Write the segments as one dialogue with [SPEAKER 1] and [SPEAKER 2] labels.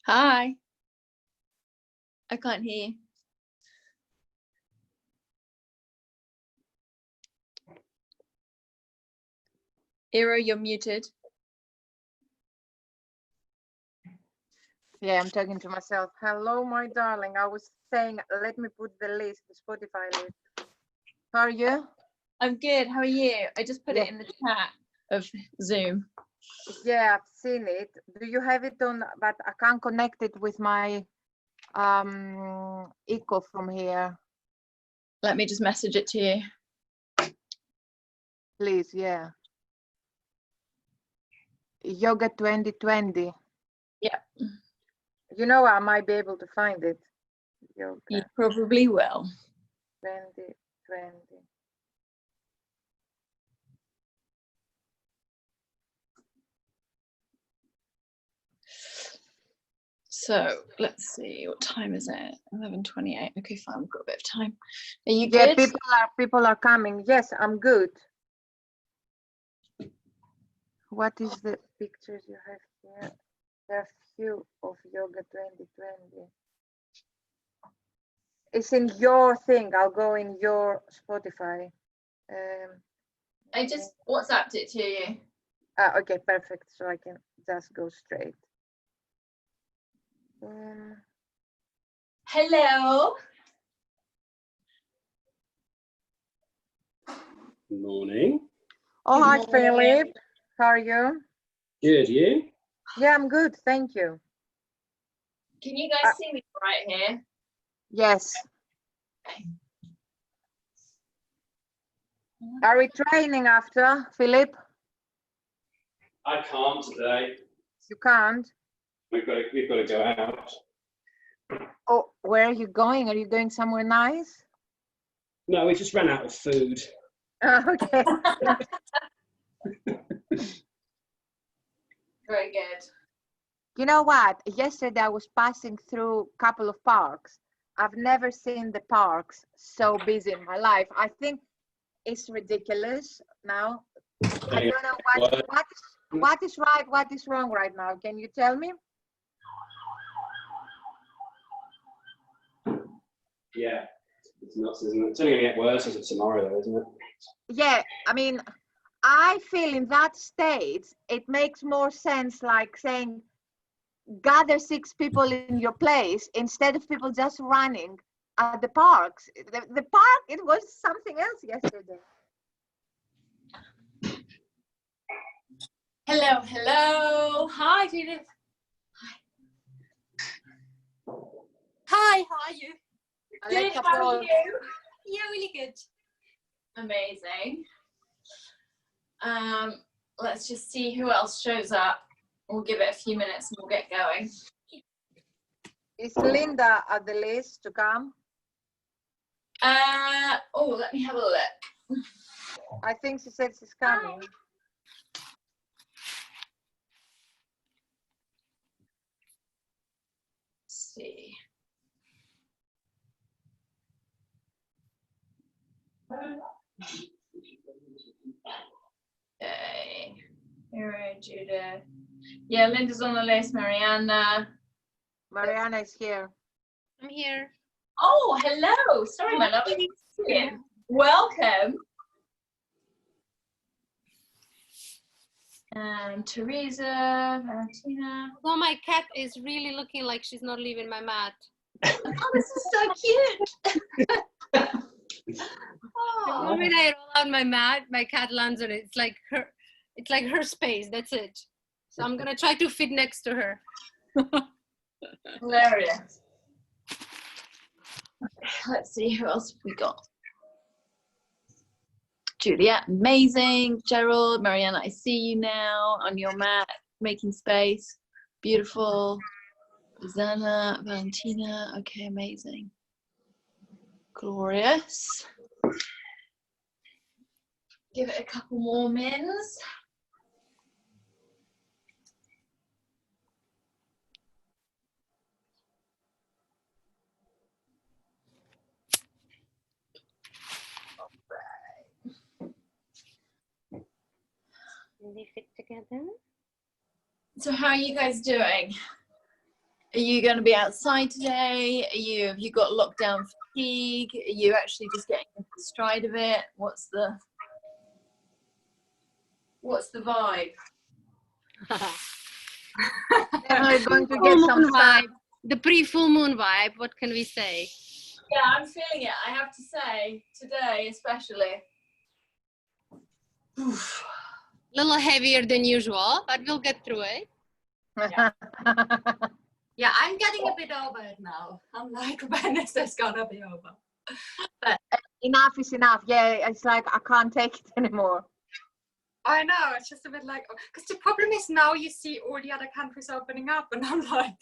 [SPEAKER 1] Hi. I can't hear you. Iro, you're muted.
[SPEAKER 2] Yeah, I'm talking to myself. Hello, my darling. I was saying, let me put the list, the Spotify list. How are you?
[SPEAKER 1] I'm good. How are you? I just put it in the chat of Zoom.
[SPEAKER 2] Yeah, I've seen it. Do you have it on? But I can't connect it with my echo from here.
[SPEAKER 1] Let me just message it to you.
[SPEAKER 2] Please, yeah. Yoga 2020.
[SPEAKER 1] Yeah.
[SPEAKER 2] You know, I might be able to find it. Yoga
[SPEAKER 1] You probably will.
[SPEAKER 2] 2020.
[SPEAKER 1] So let's see, what time is it? 11:28. Okay, fine, we've got a bit of time. Are you
[SPEAKER 2] Yeah,
[SPEAKER 1] good?
[SPEAKER 2] people are coming. Yes, I'm good. What is the pictures you have here? There are few of Yoga 2020. It's in your thing. I'll go in your Spotify.
[SPEAKER 1] I just WhatsApped it to you.
[SPEAKER 2] Okay, perfect. So I can just go straight.
[SPEAKER 1] Hello.
[SPEAKER 3] Good morning.
[SPEAKER 2] Oh, hi,
[SPEAKER 1] Good morning.
[SPEAKER 2] Philip. How are you?
[SPEAKER 3] Good, you?
[SPEAKER 2] Yeah, I'm good. Thank you.
[SPEAKER 1] Can you guys see me right here?
[SPEAKER 2] Yes. Are we training after, Philip?
[SPEAKER 3] I can't today.
[SPEAKER 2] You can't.
[SPEAKER 3] We've got to go out.
[SPEAKER 2] Oh, where are you going? Are you going somewhere nice?
[SPEAKER 3] No, we just ran out of food.
[SPEAKER 2] Okay.
[SPEAKER 1] Very good.
[SPEAKER 2] You know what? Yesterday I was passing through a couple of parks. I've never seen the parks so busy in my life. I think it's ridiculous now. I don't know what is right, what is wrong right now. Can you tell me?
[SPEAKER 3] Yeah, it's nuts, isn't it? It's only going to get worse as of tomorrow, though, isn't it?
[SPEAKER 2] Yeah, I mean, I feel in that state, it makes more sense like saying, gather 6 people in your place instead of people just running at the parks. The park, it was something else yesterday.
[SPEAKER 1] Hello, hello. Hi, Judith.
[SPEAKER 4] Hi, how are you?
[SPEAKER 1] Good, how are you?
[SPEAKER 4] Yeah, really good.
[SPEAKER 1] Amazing. Let's just see who else shows up. We'll give it a few minutes and we'll get going.
[SPEAKER 2] Is Linda at the list to come?
[SPEAKER 1] Oh, let me have a look.
[SPEAKER 2] I think she said she's coming.
[SPEAKER 1] Let's see. Okay. Here, Judith. Yeah, Linda's on the list. Mariana.
[SPEAKER 2] Mariana is here.
[SPEAKER 4] I'm here.
[SPEAKER 1] Oh, hello. Sorry, my love. Welcome. And Teresa, Valentina.
[SPEAKER 4] Although my cat is really looking like she's not leaving my mat.
[SPEAKER 1] Oh, this is so cute.
[SPEAKER 4] The moment I roll out my mat, my cat lands on it. It's like her space. That's it. So I'm gonna try to fit next to her.
[SPEAKER 1] Hilarious. Okay, let's see who else have we got. Juliet, amazing. Gerald, Mariana, I see you now on your mat, making space. Beautiful. Rosanna, Valentina, okay, amazing. Glorious. Give it a couple more mins.
[SPEAKER 4] They fit together.
[SPEAKER 1] So how are you guys doing? Are you going to be outside today? Have you got lockdown fatigue? Are you actually just getting into the stride of it? What's the vibe?
[SPEAKER 2] Definitely going to
[SPEAKER 4] Full
[SPEAKER 2] get some
[SPEAKER 4] moon
[SPEAKER 2] sun.
[SPEAKER 4] vibe. The pre-full moon vibe. What can we say?
[SPEAKER 1] Yeah, I'm feeling it. I have to say, today especially.
[SPEAKER 4] A little heavier than usual, but we'll get through it.
[SPEAKER 5] Yeah, I'm getting a bit over it now. I'm like, when is this gonna be over?
[SPEAKER 2] Enough is enough. Yeah, it's like I can't take it anymore.
[SPEAKER 5] I know, it's just a bit like, because the problem is now you see all the other countries opening up, and I'm like,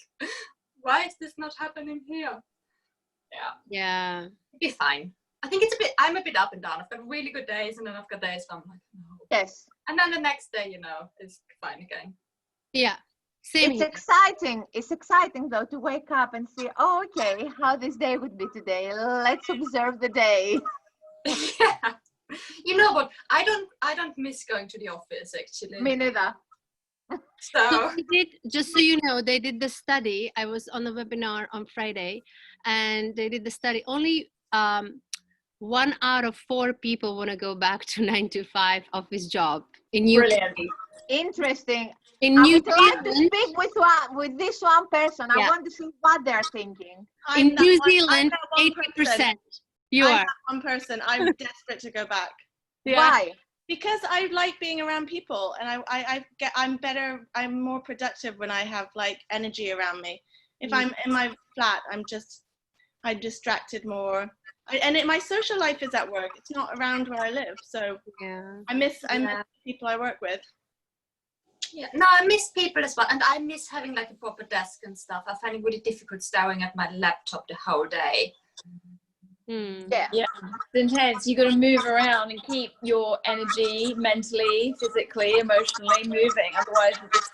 [SPEAKER 5] why is this not happening here?
[SPEAKER 4] Yeah.
[SPEAKER 5] It'll be fine. I think I'm a bit up and down. I've got really good days, and then I've got days where I'm like, no.
[SPEAKER 2] Yes.
[SPEAKER 5] And then the next day, it's fine again.
[SPEAKER 4] Yeah. Same
[SPEAKER 2] It's
[SPEAKER 4] here.
[SPEAKER 2] exciting. It's exciting though to wake up and see, oh, okay, how this day would be today. Let's observe the day.
[SPEAKER 5] Yeah. You know what? I don't miss going to the office actually.
[SPEAKER 2] Me neither.
[SPEAKER 5] So
[SPEAKER 4] Just so you know, they did the study. I was on the webinar on Friday, and they did the study. Only 1 out of 4 people want to go back to 9 to 5 office job in UK.
[SPEAKER 1] Brilliant.
[SPEAKER 2] Interesting.
[SPEAKER 4] In
[SPEAKER 2] I
[SPEAKER 4] New
[SPEAKER 2] would like to
[SPEAKER 4] Zealand,
[SPEAKER 2] speak with this one person. I
[SPEAKER 4] Yeah.
[SPEAKER 2] want to see what they're thinking.
[SPEAKER 4] in
[SPEAKER 6] I'm that
[SPEAKER 4] New
[SPEAKER 6] one- I'm
[SPEAKER 4] Zealand,
[SPEAKER 6] that one
[SPEAKER 4] 80%.
[SPEAKER 6] person.
[SPEAKER 4] You
[SPEAKER 6] I'm
[SPEAKER 4] are.
[SPEAKER 6] that one person. I'm desperate to go back
[SPEAKER 2] Why?
[SPEAKER 6] because I like being around people, and I'm more productive when I have like energy around me. If I'm in my flat, I'm distracted more. My social life is at work. It's not around where I live, so
[SPEAKER 4] Yeah.
[SPEAKER 6] I miss
[SPEAKER 5] Yeah.
[SPEAKER 6] the people I work with.
[SPEAKER 5] yeah, no, I miss people as well, and I miss having like a proper desk and stuff. I find it really difficult staring at my laptop the whole day.
[SPEAKER 4] Hmm.
[SPEAKER 2] Yeah.
[SPEAKER 1] Yeah, it's intense. You got to move around and keep your energy mentally, physically, emotionally moving. Otherwise, you're just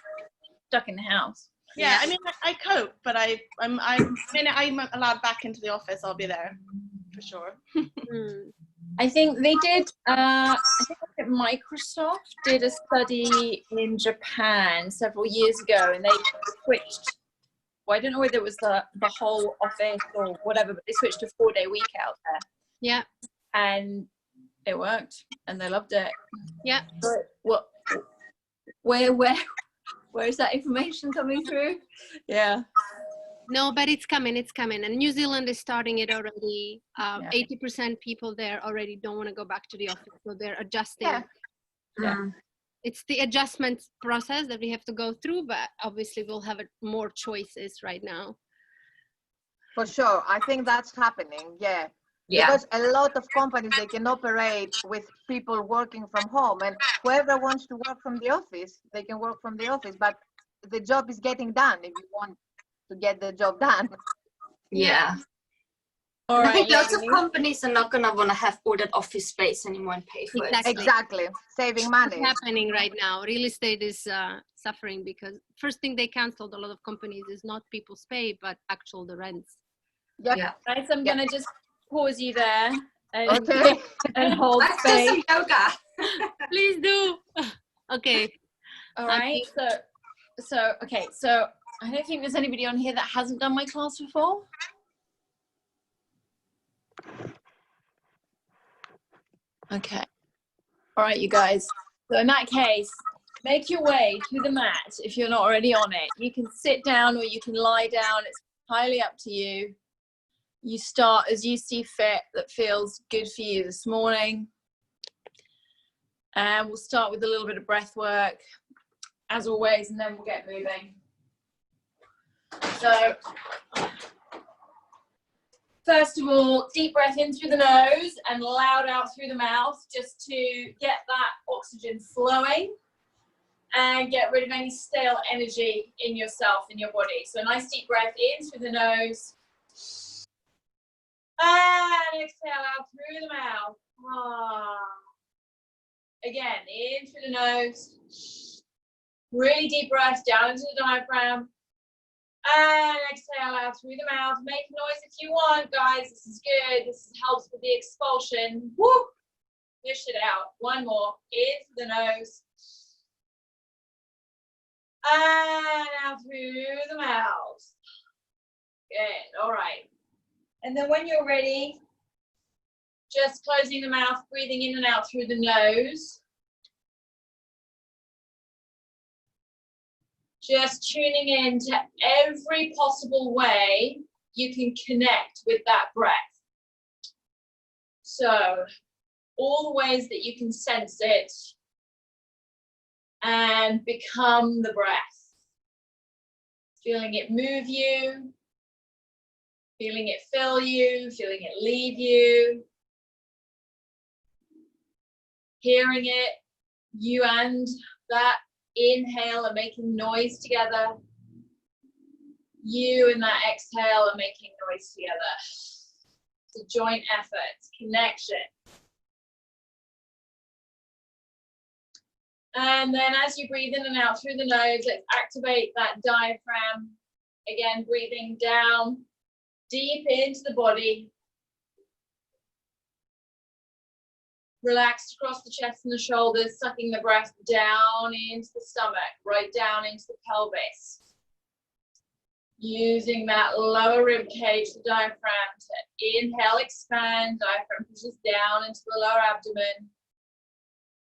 [SPEAKER 1] stuck in the house.
[SPEAKER 6] Yeah, I mean, I cope, but I'm allowed back into the office. I'll be there for sure.
[SPEAKER 4] Hmm.
[SPEAKER 1] I think they did. I think Microsoft did a study in Japan several years ago, and they switched. Well, I don't know whether it was the whole office or whatever, but they switched to a 4-day week out there,
[SPEAKER 4] Yeah.
[SPEAKER 1] and it worked, and they loved it.
[SPEAKER 4] Yeah.
[SPEAKER 1] But where is that information coming through? Yeah.
[SPEAKER 4] No, but it's coming. It's coming. And New Zealand is starting it already. 80% people there already don't want to go back to the office. So they're adjusting.
[SPEAKER 2] Yeah.
[SPEAKER 1] Yeah.
[SPEAKER 4] It's the adjustment process that we have to go through, but obviously we'll have more choices right now.
[SPEAKER 2] For sure. I think that's happening. Yeah.
[SPEAKER 5] Yeah.
[SPEAKER 2] Because a lot of companies, they can operate with people working from home, and whoever wants to work from the office, they can work from the office, but the job is getting done if you want to get the job done.
[SPEAKER 5] Yeah.
[SPEAKER 1] All
[SPEAKER 5] I
[SPEAKER 1] right.
[SPEAKER 5] think lots of
[SPEAKER 1] ladies.
[SPEAKER 5] companies are not gonna want to have all that office space anymore and pay for
[SPEAKER 4] Exactly.
[SPEAKER 2] Exactly. Saving money.
[SPEAKER 4] What's happening right now? Real estate is suffering because first thing they canceled, a lot of companies, is not people's pay, but actual the rents.
[SPEAKER 2] Yep.
[SPEAKER 5] Yeah.
[SPEAKER 1] Guys, I'm gonna just pause you there and,
[SPEAKER 2] Okay.
[SPEAKER 1] and hold
[SPEAKER 5] Let's do
[SPEAKER 1] space.
[SPEAKER 5] some yoga.
[SPEAKER 4] Please do. Okay.
[SPEAKER 1] All right. So okay. So I don't think there's anybody on here that hasn't done my class before. Okay. All right, you guys. So in that case, make your way to the mat if you're not already on it. You can sit down or you can lie down. It's entirely up to you. You start as you see fit that feels good for you this morning. And we'll start with a little bit of breath work, as always, and then we'll get moving. So, first of all, deep breath in through the nose and loud out through the mouth, just to get that oxygen flowing and get rid of any stale energy in yourself, in your body. So a nice deep breath in through the nose. And exhale out through the mouth. Again, in through the nose. Really deep breath down into the diaphragm. And exhale out through the mouth. Make noise if you want, guys. This is good. This helps with the expulsion. Woo! Push it out. One more. In through the nose. And out through the mouth. Good. All right. And then when you're ready, just closing the mouth, breathing in and out through the nose. Just tuning in to every possible way you can connect with that breath. So all the ways that you can sense it and become the breath. Feeling it move you, feeling it fill you, feeling it leave you. Hearing it, you and that inhale are making noise together. You and that exhale are making noise together. It's a joint effort, connection. And then as you breathe in and out through the nose, let's activate that diaphragm. Again, breathing down, deep into the body. Relaxed across the chest and the shoulders, sucking the breath down into the stomach, right down into the pelvis. Using that lower rib cage, the diaphragm, to inhale, expand, diaphragm pushes down into the lower abdomen.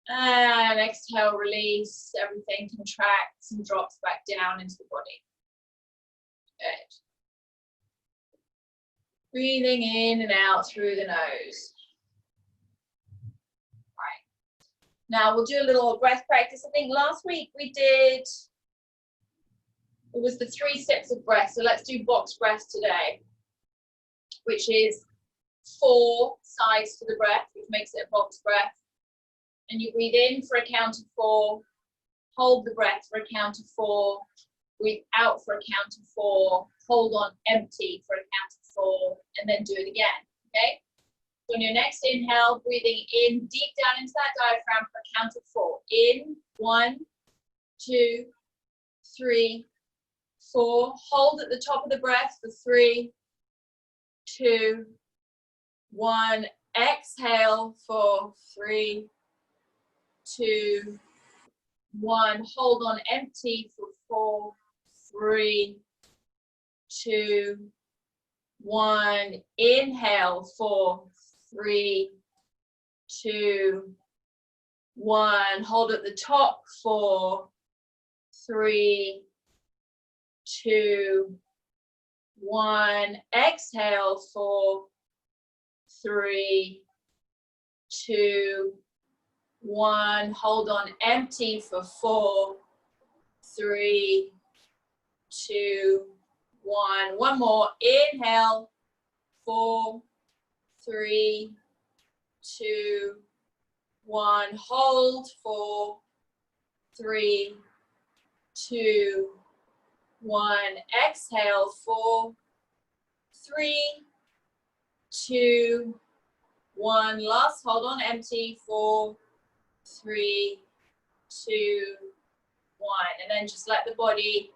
[SPEAKER 1] And exhale, release, everything contracts and drops back down into the body. Good. Breathing in and out through the nose. Now we'll do a little breath practice. I think last week we did, it was the 3 steps of breath. So let's do box breath today, which is 4 sides to the breath, which makes it a box breath. And you breathe in for a count of 4, hold the breath for a count of 4, breathe out for a count of 4, hold on empty for a count of 4, and then do it again, okay? So on your next inhale, breathing in deep down into that diaphragm for a count of 4. In, 1, 2, 3, 4. Hold at the top of the breath for 3, 2, 1. Exhale for 3, 2, 1. Hold on empty for 4, 3, 2, 1. Inhale for 3, 2, 1. Hold at the top. 4, 3, 2, 1. Exhale. 4, 3, 2, 1. Hold on empty for 4, 3, 2, 1. One more. Inhale. 4, 3, 2, 1. Hold. 4, 3, 2, 1. Exhale. 4, 3, 2, 1. Last. Hold on empty. 4, 3, 2, 1. And then just let the body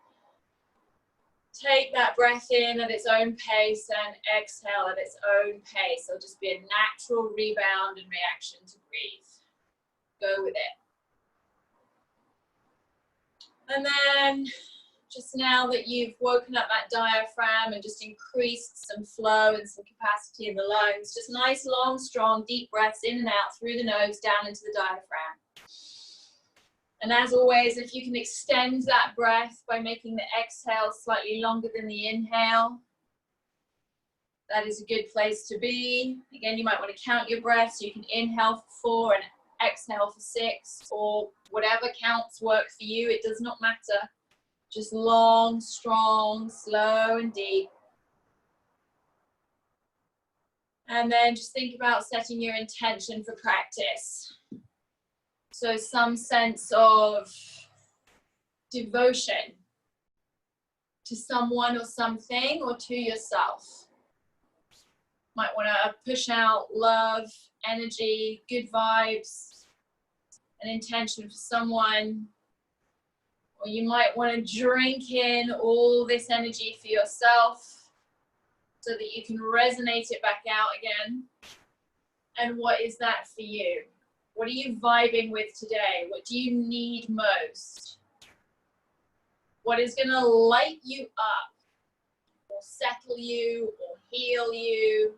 [SPEAKER 1] take that breath in at its own pace and exhale at its own pace. It'll just be a natural rebound and reaction to breathe. Go with it. And then just now that you've woken up that diaphragm and just increased some flow and some capacity in the lungs, just nice, long, strong, deep breaths in and out through the nose, down into the diaphragm. And as always, if you can extend that breath by making the exhale slightly longer than the inhale, that is a good place to be. Again, you might want to count your breaths. So you can inhale for 4 and exhale for 6, or whatever counts work for you. It does not matter. Just long, strong, slow and deep. And then just think about setting your intention for practice. So some sense of devotion to someone or something, or to yourself. Might want to push out love, energy, good vibes, an intention for someone. Or you might want to drink in all this energy for yourself so that you can resonate it back out again. And what is that for you? What are you vibing with today? What do you need most? What is going to light you up? settle you or heal you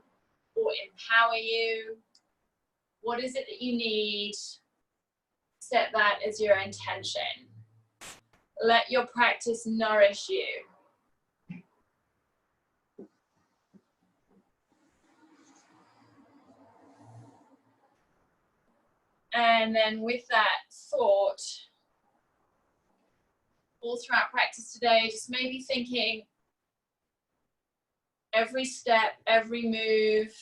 [SPEAKER 1] or empower you? What is it that you need? Set that as your intention. Let your practice nourish you. And then with that thought, all throughout practice today, just maybe thinking every step, every move,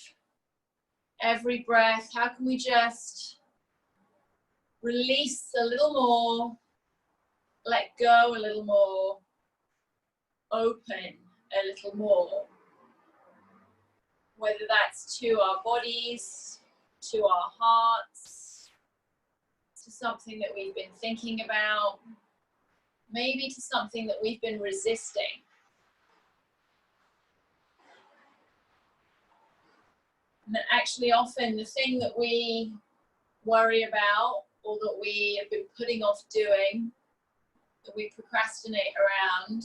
[SPEAKER 1] every breath, how can we just release a little more, let go a little more, open a little more, whether that's to our bodies, to our hearts, to something that we've been thinking about, maybe to something that we've been resisting. And that actually often the thing that we worry about or that we have been putting off doing, that we procrastinate around,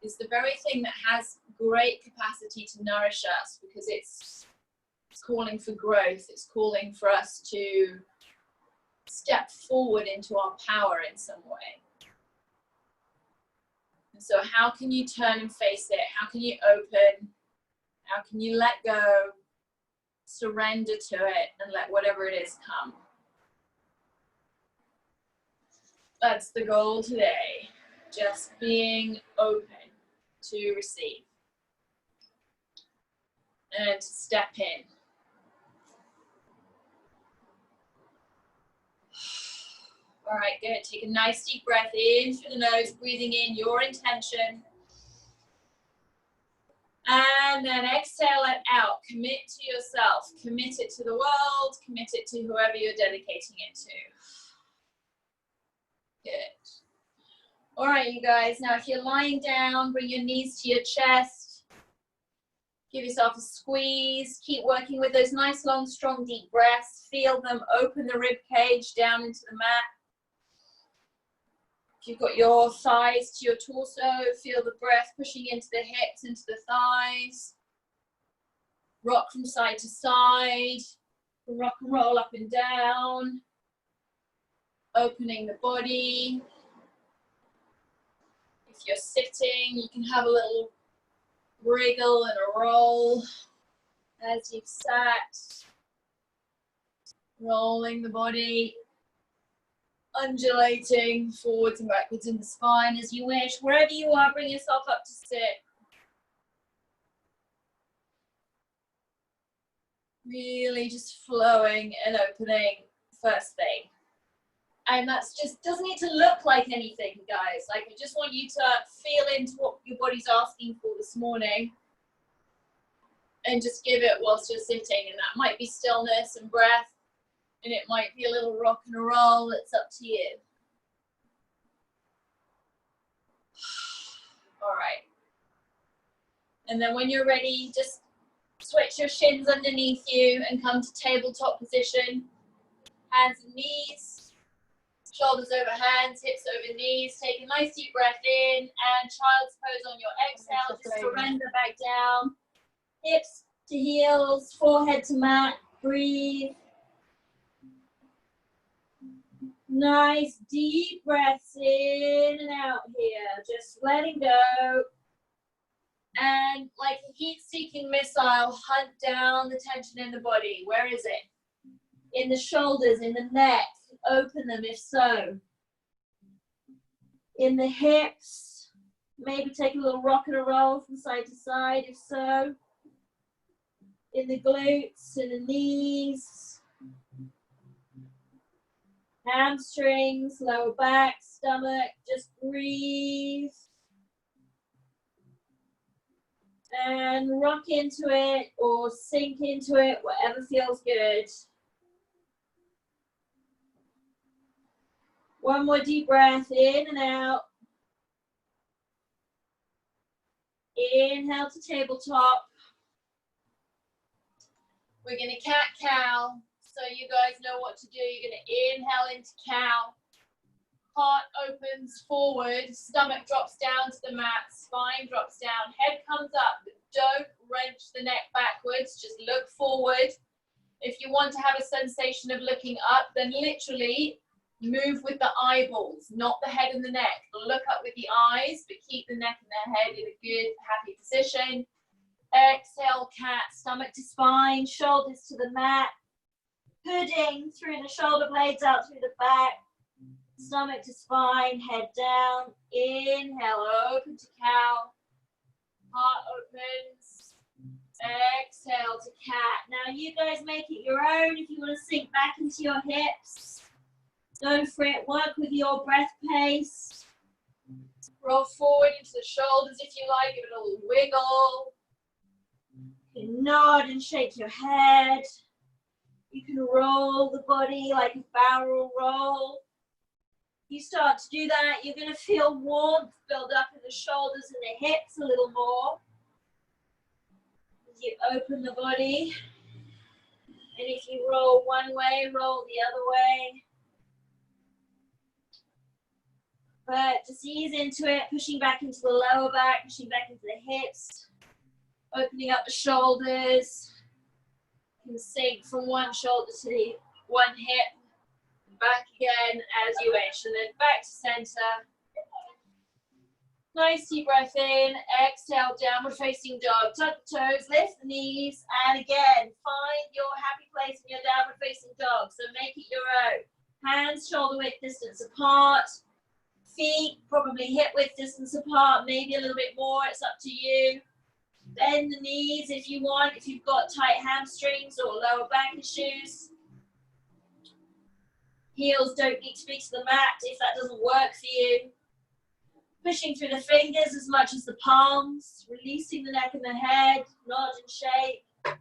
[SPEAKER 1] is the very thing that has great capacity to nourish us, because it's calling for growth. It's calling for us to step forward into our power in some way. And so how can you turn and face it? How can you open? How can you let go, surrender to it, and let whatever it is come? That's the goal today. Just being open to receive and to step in. All right, good. Take a nice deep breath in through the nose, breathing in your intention. And then exhale it out. Commit to yourself. Commit it to the world. Commit it to whoever you're dedicating it to. Good. All right, you guys. Now, if you're lying down, bring your knees to your chest. Give yourself a squeeze. Keep working with those nice, long, strong, deep breaths. Feel them. Open the rib cage down into the mat. If you've got your thighs to your torso, feel the breath pushing into the hips, into the thighs. Rock from side to side. Rock and roll up and down. Opening the body. If you're sitting, you can have a little wriggle and a roll as you've sat. Rolling the body. Undulating forwards and backwards in the spine as you wish. Wherever you are, bring yourself up to sit. Really just flowing and opening first thing. And that's just, doesn't need to look like anything, guys. Like, I just want you to feel into what your body's asking for this morning and just give it whilst you're sitting. And that might be stillness and breath. And it might be a little rock and a roll. It's up to you. All right. And then when you're ready, just switch your shins underneath you and come to tabletop position. Hands and knees. Shoulders over hands, hips over knees. Take a nice deep breath in and child's pose on your exhale. Just surrender back down. Hips to heels, forehead to mat. Breathe. Nice deep breaths in and out here, just letting go. And like a heat-seeking missile, hunt down the tension in the body. Where is it? In the shoulders, in the neck. Open them if so. In the hips. Maybe take a little rock and a roll from side to side if so. In the glutes, in the knees. Hamstrings, lower back, stomach, just breathe. And rock into it or sink into it, whatever feels good. One more deep breath in and out. Inhale to tabletop. We're gonna cat-cow. So you guys know what to do. You're going to inhale into cow. Heart opens forward. Stomach drops down to the mat. spine drops down, head comes up, but don't wrench the neck backwards, just look forward. If you want to have a sensation of looking up, then literally move with the eyeballs, not the head and the neck. Look up with the eyes, but keep the neck and the head in a good, happy position. Exhale, cat, stomach to spine, shoulders to the mat. Pudding through the shoulder blades out through the back. Stomach to spine, head down. Inhale, open to cow. Heart opens. Exhale to cat. Now you guys make it your own. If you want to sink back into your hips, go for it. Work with your breath pace. Roll forward into the shoulders if you like. Give it a little wiggle. You can nod and shake your head. You can roll the body like a barrel roll. You start to do that, you're going to feel warmth build up in the shoulders and the hips a little more. You open the body, and if you roll one way, roll the other way. But just ease into it, pushing back into the lower back, pushing back into the hips, opening up the shoulders. You can sink from one shoulder to the one hip, back again as you wish, and then back to center. Nice deep breath in, exhale, downward facing dog. Tuck the toes, lift the knees, and again, find your happy place in your downward facing dog. So make it your own. Hands shoulder width distance apart. Feet probably hip width distance apart, maybe a little bit more, it's up to you. Bend the knees if you want, if you've got tight hamstrings or lower back issues. Heels don't need to be to the mat if that doesn't work for you. Pushing through the fingers as much as the palms, releasing the neck and the head, nod and shake.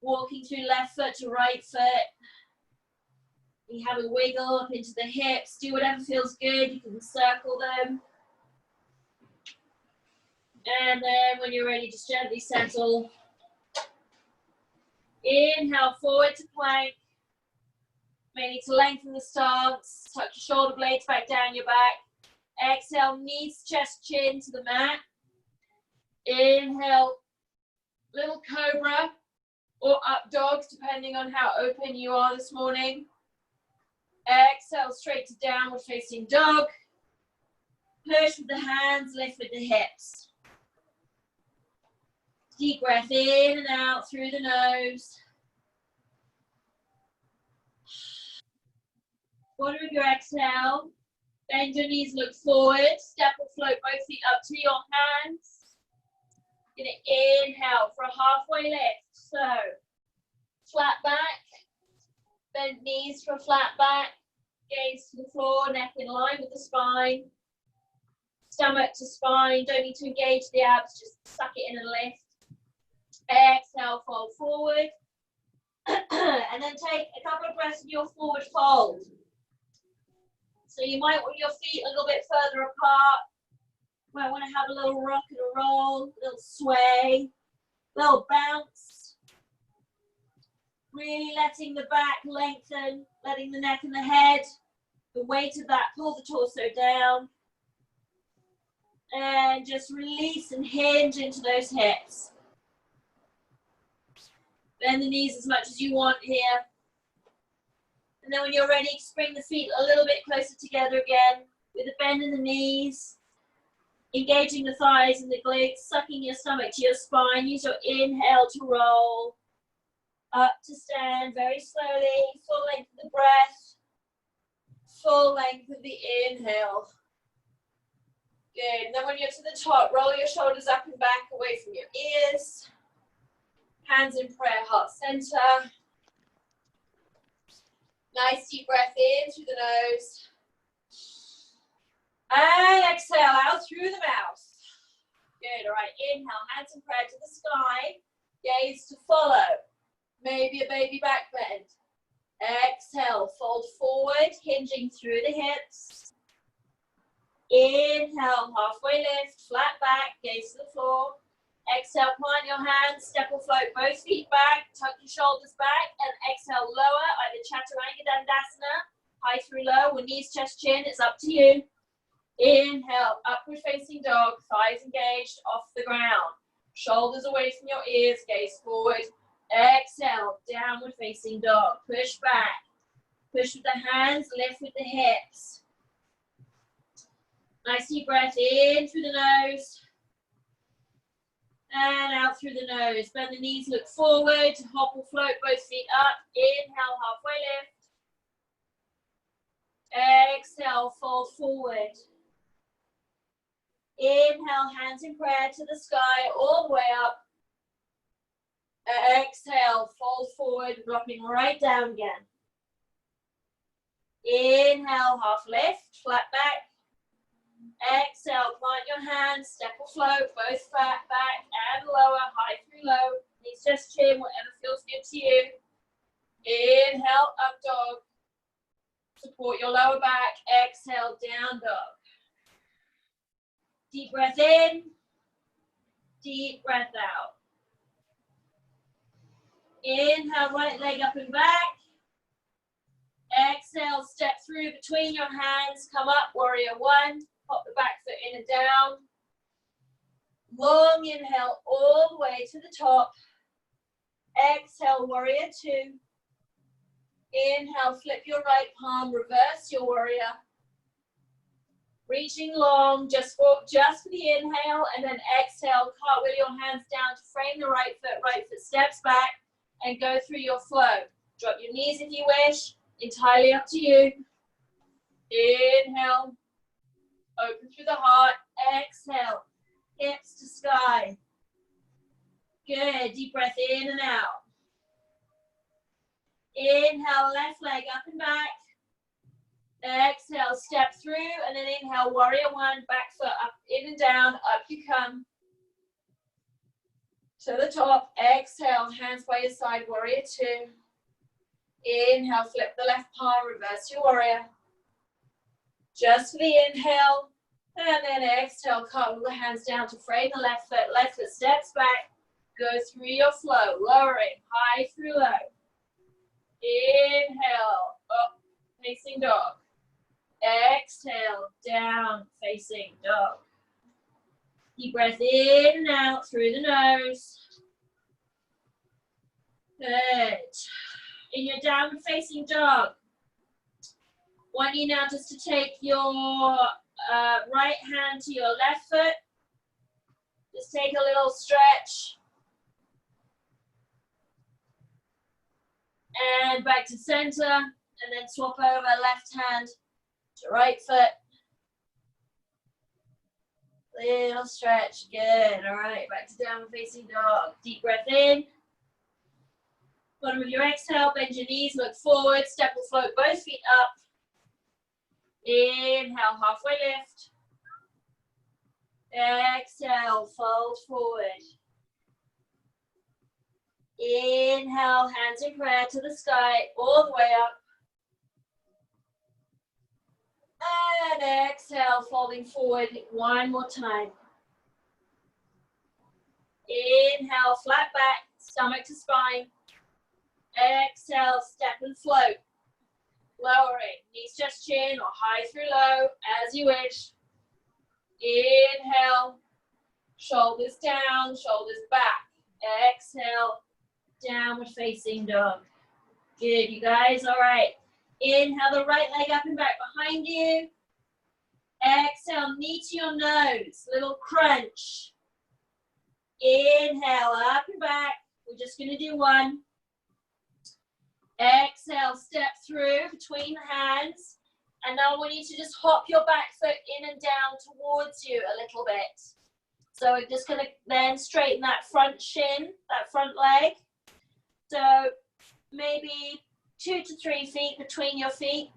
[SPEAKER 1] Walking through left foot to right foot. You have a wiggle up into the hips, do whatever feels good, you can circle them. And then when you're ready, just gently settle. Inhale, forward to plank. May need to lengthen the stance, tuck your shoulder blades back down your back. Exhale, knees, chest, chin to the mat. Inhale, little cobra or up dogs, depending on how open you are this morning. Exhale, straight to downward facing dog. Push with the hands, lift with the hips. Deep breath in and out through the nose. Bottom of your exhale. Bend your knees, look forward. Step or float both feet up to your hands. Gonna inhale for a halfway lift. So, flat back. Bend knees for a flat back. Gaze to the floor, neck in line with the spine. Stomach to spine. Don't need to engage the abs, just suck it in and lift. Exhale, fold forward. And then take a couple of breaths in your forward fold. So you might want your feet a little bit further apart. Might want to have a little rock and a roll, a little sway, a little bounce. Really letting the back lengthen, letting the neck and the head, the weight of that, pull the torso down. And just release and hinge into those hips. Bend the knees as much as you want here. And then when you're ready, just bring the feet a little bit closer together again with a bend in the knees, engaging the thighs and the glutes, sucking your stomach to your spine. Use your inhale to roll, up to stand very slowly, full length of the breath, full length of the inhale. Good. And then when you're to the top, roll your shoulders up and back away from your ears. Hands in prayer, heart center. Nice deep breath in through the nose. And exhale out through the mouth. Good, all right, inhale, hands in prayer to the sky. Gaze to follow. Maybe a baby back bend. Exhale, fold forward, hinging through the hips. Inhale, halfway lift, flat back, gaze to the floor. Exhale, plant your hands, step or float both feet back, tuck your shoulders back, and exhale, lower, either Chaturanga Dandasana, high through low, or knees, chest, chin, it's up to you. Inhale, upward facing dog, thighs engaged off the ground. Shoulders away from your ears, gaze forward. Exhale, downward facing dog. Push back. Push with the hands, lift with the hips. Nice deep breath in through the nose. And out through the nose. Bend the knees, look forward. Hop or float both feet up. Inhale, halfway lift. Exhale, fold forward. Inhale, hands in prayer to the sky, all the way up. Exhale, fold forward, dropping right down again. Inhale, half lift, flat back. Exhale, plant your hands, step or float, both flat back and lower, high through low. Knees just chin, whatever feels good to you. Inhale, up dog. Support your lower back. Exhale, down dog. Deep breath in, deep breath out. Inhale, right leg up and back. Exhale, step through between your hands, come up, warrior one. Pop the back foot in and down. Long inhale all the way to the top. Exhale, warrior two. Inhale, flip your right palm, reverse your warrior. Reaching long, just for the inhale, and then exhale, cartwheel your hands down to frame the right foot steps back, and go through your flow. Drop your knees if you wish, entirely up to you. Inhale. Open through the heart, exhale, hips to sky. Good, deep breath in and out. Inhale, left leg up and back. Exhale, step through, and then inhale, warrior one, back foot up, in and down, up you come. To the top, exhale, hands by your side, warrior two. Inhale, flip the left palm, reverse your warrior. Just for the inhale, and then exhale, cartwheel the hands down to frame the left foot steps back, go through your flow, lowering, high through low. Inhale, up, facing dog. Exhale, down, facing dog. Deep breath in and out through the nose. Good. In your downward facing dog, want you now just to take your right hand to your left foot. Just take a little stretch. And back to center. And then swap over left hand to right foot. Little stretch. Good. All right. Back to downward facing dog. Deep breath in. Bottom of your exhale. Bend your knees. Look forward. Step or float both feet up. Inhale, halfway lift. Exhale, fold forward. Inhale, hands in prayer to the sky, all the way up. And exhale, folding forward one more time. Inhale, flat back, stomach to spine. Exhale, step and float. Lowering, knees just chin or high through low, as you wish. Inhale, shoulders down, shoulders back. Exhale, downward facing dog. Good, you guys, all right. Inhale, the right leg up and back behind you. Exhale, knee to your nose, little crunch. Inhale, up and back. We're just gonna do one. Exhale, step through between the hands. And now I want you to just hop your back foot in and down towards you a little bit. So we're just gonna then straighten that front shin, that front leg. So maybe 2 to 3 feet between your feet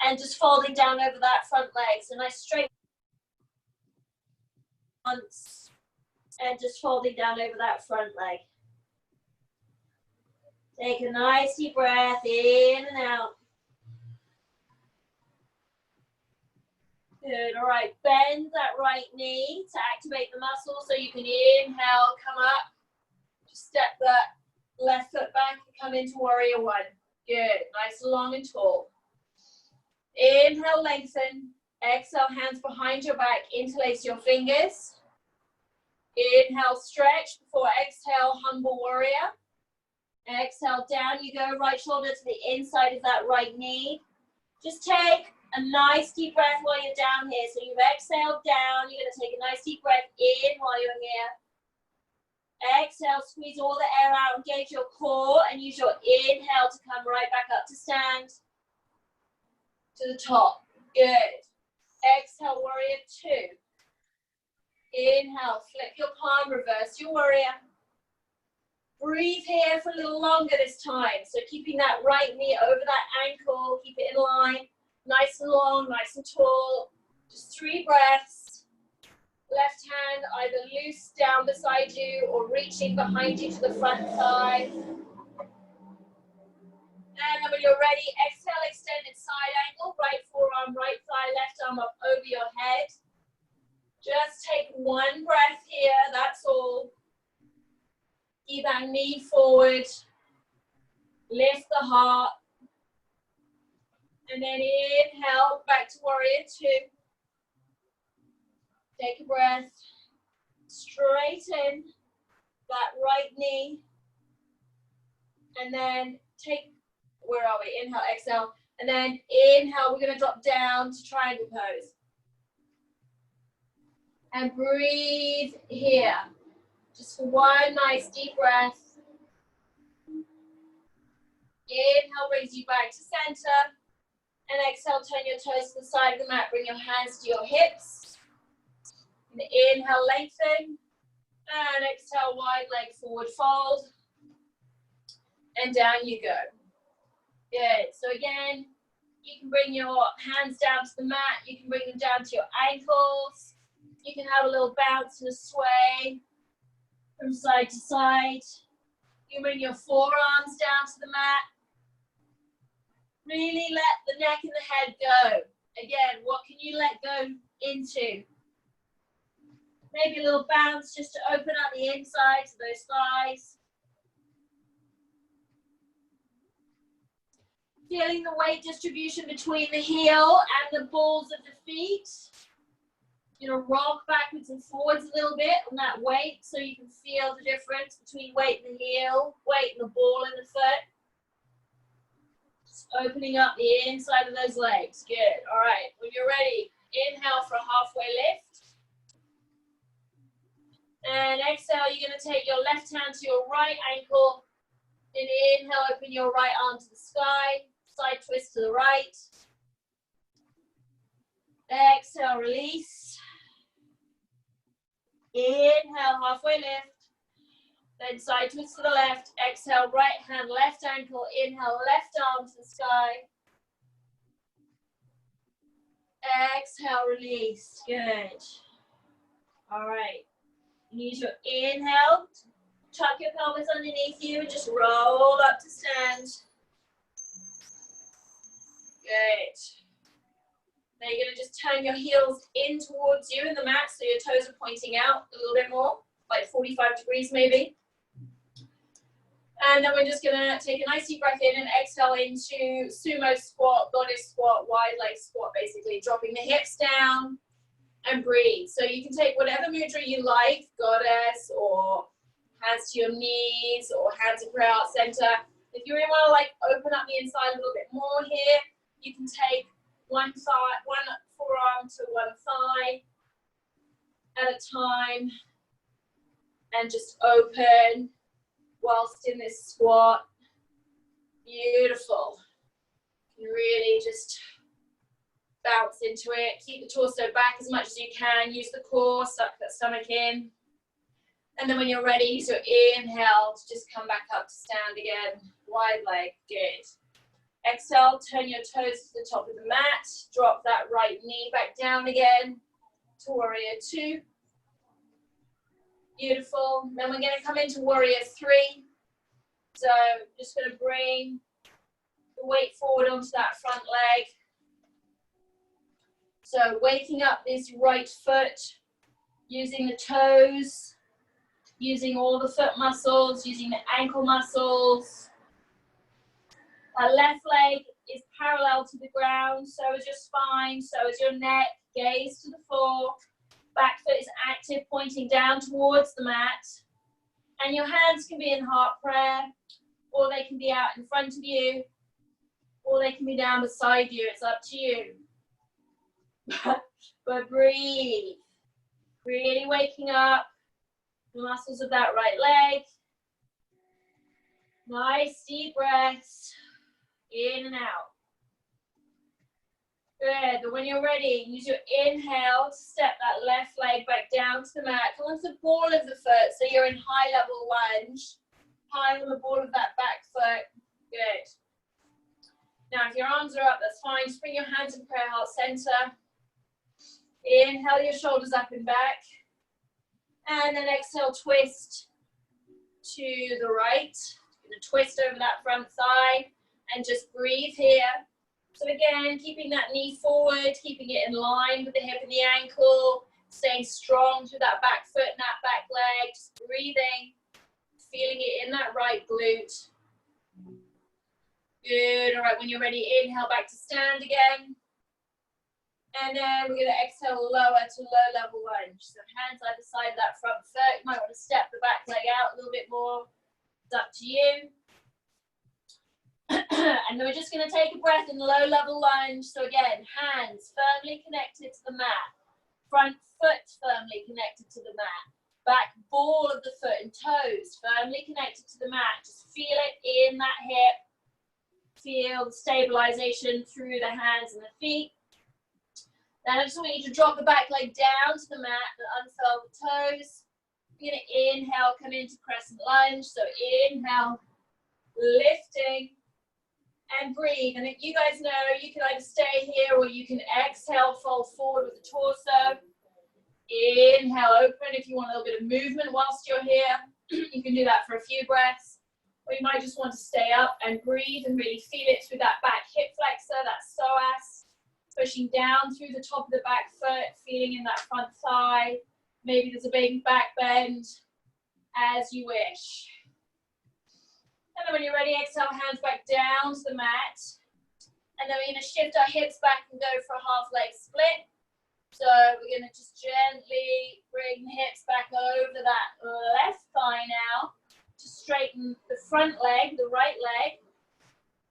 [SPEAKER 1] and just folding down over that front leg. So nice straight once and just folding down over that front leg. Take a nice deep breath in and out. Good, all right, bend that right knee to activate the muscle so you can inhale, come up. Just step that left foot back and come into warrior one. Good, nice long and tall. Inhale, lengthen. Exhale, hands behind your back, interlace your fingers. Inhale, stretch. Before exhale, humble warrior. Exhale, down you go, right shoulder to the inside of that right knee. Just take a nice deep breath while you're down here. So you've exhaled down, you're gonna take a nice deep breath in while you're here. Exhale, squeeze all the air out, engage your core, and use your inhale to come right back up to stand. To the top, good. Exhale, warrior two. Inhale, flip your palm, reverse your warrior. Breathe here for a little longer this time. So keeping that right knee over that ankle, keep it in line. Nice and long, nice and tall. Just 3 breaths. Left hand either loose down beside you or reaching behind you to the front thigh. And then when you're ready, exhale, extended side angle, right forearm, right thigh, left arm up over your head. Just take 1 breath here, that's all. Keep that knee forward. Lift the heart. And then inhale, back to warrior two. Take a breath. Straighten that right knee. And then take, where are we? Inhale, exhale. And then inhale, we're going to drop down to triangle pose. And breathe here. Just for 1 nice deep breath. Inhale brings you back to center. And exhale, turn your toes to the side of the mat. Bring your hands to your hips. And inhale, lengthen. And exhale, wide leg forward fold. And down you go. Good. So again, you can bring your hands down to the mat. You can bring them down to your ankles. You can have a little bounce and a sway from side to side. You can bring your forearms down to the mat. Really let the neck and the head go. Again, what can you let go into? Maybe a little bounce just to open up the insides of those thighs. Feeling the weight distribution between the heel and the balls of the feet. You're going to rock backwards and forwards a little bit on that weight so you can feel the difference between weight in the heel, weight in the ball in the foot. Just opening up the inside of those legs. Good. All right. When you're ready, inhale for a halfway lift. And exhale, you're going to take your left hand to your right ankle. And inhale, open your right arm to the sky. Side twist to the right. Exhale, release. Inhale, halfway lift. Then side twist to the left. Exhale, right hand, left ankle. Inhale, left arm to the sky. Exhale, release. Good. All right. Use your inhale. Tuck your pelvis underneath you and just roll up to stand. Good. Now you're going to just turn your heels in towards you in the mat so your toes are pointing out a little bit more, like 45 degrees maybe. And then we're just going to take a nice deep breath in and exhale into sumo squat, goddess squat, wide leg squat, basically dropping the hips down and breathe. So you can take whatever mudra you like, goddess or hands to your knees or hands at prayer out center. If you really want to like open up the inside a little bit more here, you can take one thigh, one forearm to one thigh at a time and just open whilst in this squat. Beautiful. You really just bounce into it. Keep the torso back as much as you can. Use the core, suck that stomach in. And then when you're ready, use your inhale to just come back up to stand again. Wide leg, good. Exhale, turn your toes to the top of the mat. Drop that right knee back down again to warrior two. Beautiful. Then we're going to come into warrior three. So just going to bring the weight forward onto that front leg. So waking up this right foot, using the toes, using all the foot muscles, using the ankle muscles. Our left leg is parallel to the ground, so is your spine, so is your neck, gaze to the floor. Back foot is active, pointing down towards the mat. And your hands can be in heart prayer, or they can be out in front of you, or they can be down beside you. It's up to you. But breathe. Really waking up the muscles of that right leg. Nice deep breaths. In and out. Good. But when you're ready, use your inhale to step that left leg back down to the mat. Come onto the ball of the foot, so you're in high level lunge. High on the ball of that back foot. Good. Now, if your arms are up, that's fine. Just bring your hands in prayer heart center. Inhale your shoulders up and back. And then exhale, twist to the right. You're going to twist over that front thigh and just breathe here. So again, keeping that knee forward, keeping it in line with the hip and the ankle, staying strong through that back foot and that back leg, just breathing, feeling it in that right glute. Good. All right, when you're ready, inhale back to stand again. And then we're going to exhale lower to low level lunge. So hands either side of that front foot. You might want to step the back leg out a little bit more. It's up to you. And then we're just going to take a breath in low level lunge. So again, hands firmly connected to the mat. Front foot firmly connected to the mat. Back ball of the foot and toes firmly connected to the mat. Just feel it in that hip. Feel the stabilization through the hands and the feet. Then I just want you to drop the back leg down to the mat and unfurl the toes. You're going to inhale, come into crescent lunge. So inhale, lifting, and breathe. And you guys know you can either stay here or you can exhale, fold forward with the torso. Inhale, open. If you want a little bit of movement whilst you're here, you can do that for a few breaths. Or you might just want to stay up and breathe and really feel it through that back hip flexor, that psoas. Pushing down through the top of the back foot, feeling in that front thigh. Maybe there's a big back bend, as you wish. And then when you're ready, exhale, hands back down to the mat. And then we're going to shift our hips back and go for a half leg split. So we're going to just gently bring the hips back over that left thigh now to straighten the front leg, the right leg.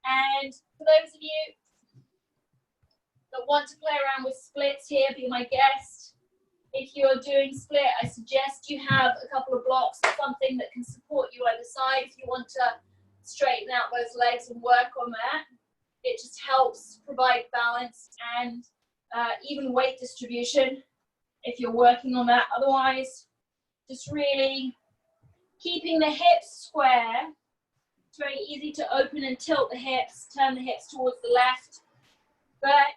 [SPEAKER 1] And for those of you that want to play around with splits here, be my guest. If you're doing split, I suggest you have a couple of blocks or something that can support you either side if you want to straighten out those legs and work on that. It just helps provide balance and even weight distribution if you're working on that. Otherwise, just really keeping the hips square. It's very easy to open and tilt the hips, turn the hips towards the left, but